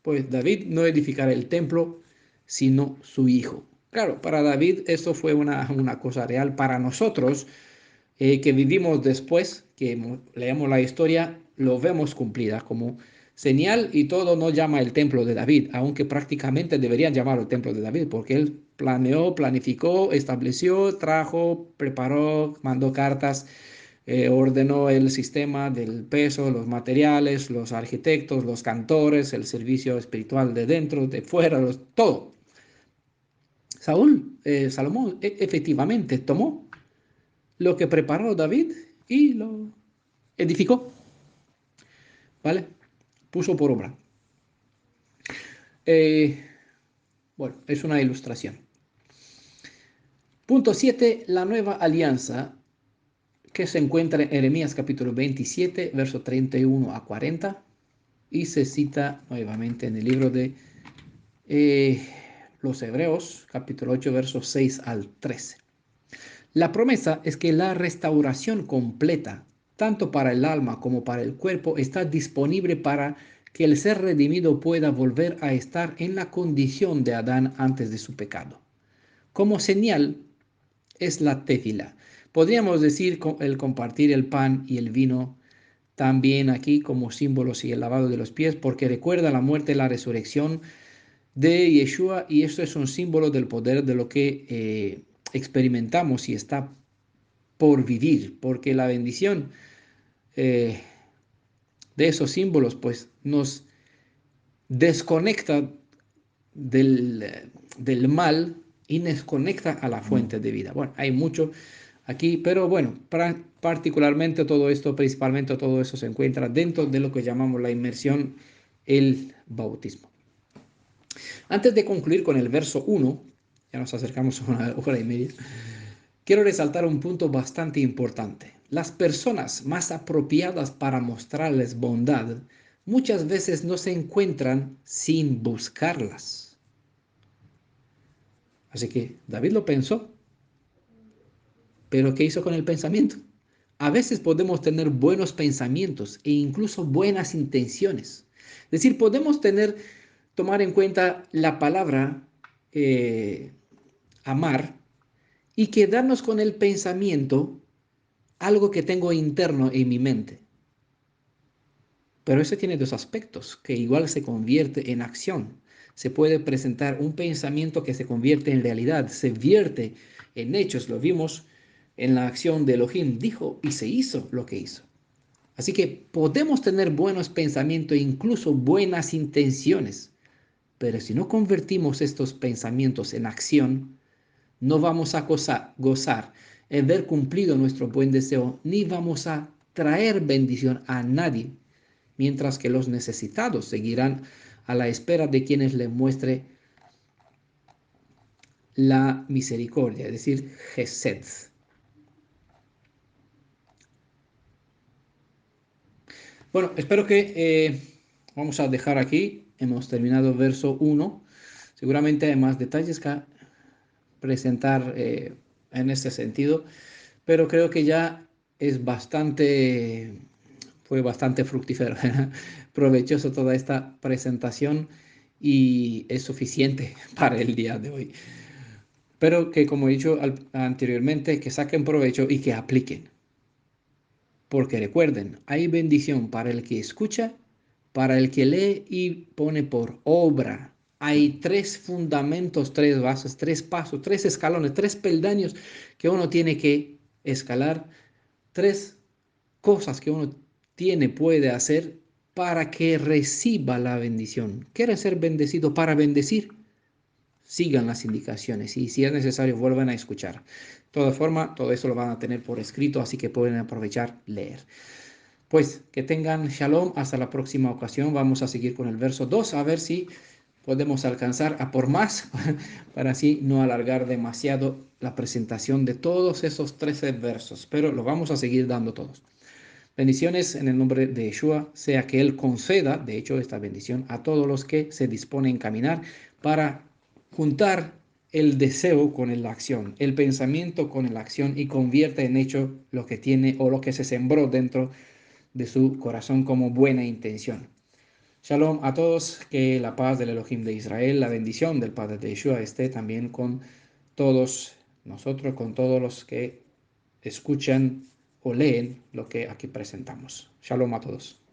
pues David no edificará el templo, sino su hijo. Claro, para David esto fue una cosa real. Para nosotros, que vivimos después, que leemos la historia, lo vemos cumplida como señal y todo no llama el templo de David, aunque prácticamente deberían llamarlo el templo de David, porque él planeó, planificó, estableció, trajo, preparó, mandó cartas, ordenó el sistema del peso, los materiales, los arquitectos, los cantores, el servicio espiritual de dentro, de fuera, todo. Salomón efectivamente tomó lo que preparó David y lo edificó, ¿vale? Puso por obra. Eh, bueno, es una ilustración. Punto 7, la nueva alianza que se encuentra en Jeremías capítulo 27, verso 31 a 40 y se cita nuevamente en el libro de los Hebreos capítulo 8, versos 6 al 13. La promesa es que la restauración completa, tanto para el alma como para el cuerpo, está disponible para que el ser redimido pueda volver a estar en la condición de Adán antes de su pecado. Como señal es la tefila. Podríamos decir el compartir el pan y el vino también aquí como símbolos y el lavado de los pies, porque recuerda la muerte y la resurrección de Yeshua y esto es un símbolo del poder de lo que experimentamos y está por vivir, porque la bendición eh, de esos símbolos pues nos desconecta del mal y nos conecta a la fuente de vida. Bueno, hay mucho aquí, pero bueno, particularmente todo esto, principalmente todo eso se encuentra dentro de lo que llamamos la inmersión, el bautismo. Antes de concluir con el verso 1, ya nos acercamos a una hora y media, quiero resaltar un punto bastante importante. Las personas más apropiadas para mostrarles bondad muchas veces no se encuentran sin buscarlas. Así que David lo pensó, pero ¿qué hizo con el pensamiento? A veces podemos tener buenos pensamientos e incluso buenas intenciones. Es decir, podemos tomar en cuenta la palabra amar y quedarnos con el pensamiento, algo que tengo interno en mi mente. Pero eso tiene dos aspectos, que igual se convierte en acción. Se puede presentar un pensamiento que se convierte en realidad, se vierte en hechos. Lo vimos en la acción de Elohim. Dijo y se hizo lo que hizo. Así que podemos tener buenos pensamientos e incluso buenas intenciones. Pero si no convertimos estos pensamientos en acción, no vamos a gozar en ver cumplido nuestro buen deseo, ni vamos a traer bendición a nadie, mientras que los necesitados seguirán a la espera de quienes les muestre la misericordia, es decir, Gesed. Bueno, espero que vamos a dejar aquí. Hemos terminado el verso 1. Seguramente hay más detalles que presentar en este sentido, pero creo que ya es fue bastante fructífero, provechoso toda esta presentación y es suficiente para el día de hoy. Pero que, como he dicho anteriormente, que saquen provecho y que apliquen. Porque recuerden, hay bendición para el que escucha, para el que lee y pone por obra. Hay tres fundamentos, tres bases, tres pasos, tres escalones, tres peldaños que uno tiene que escalar, tres cosas que uno puede hacer para que reciba la bendición. ¿Quiere ser bendecido para bendecir? Sigan las indicaciones y si es necesario vuelvan a escuchar. De todas formas, todo eso lo van a tener por escrito, así que pueden aprovechar leer. Pues que tengan shalom hasta la próxima ocasión. Vamos a seguir con el verso 2 a ver si podemos alcanzar a por más para así no alargar demasiado la presentación de todos esos 13 versos, pero lo vamos a seguir dando todos. Bendiciones en el nombre de Yeshua, sea que Él conceda, de hecho, esta bendición a todos los que se disponen a caminar para juntar el deseo con la acción, el pensamiento con la acción y convierte en hecho lo que tiene o lo que se sembró dentro de su corazón como buena intención. Shalom a todos, que la paz del Elohim de Israel, la bendición del Padre de Yeshua esté también con todos nosotros, con todos los que escuchan o leen lo que aquí presentamos. Shalom a todos.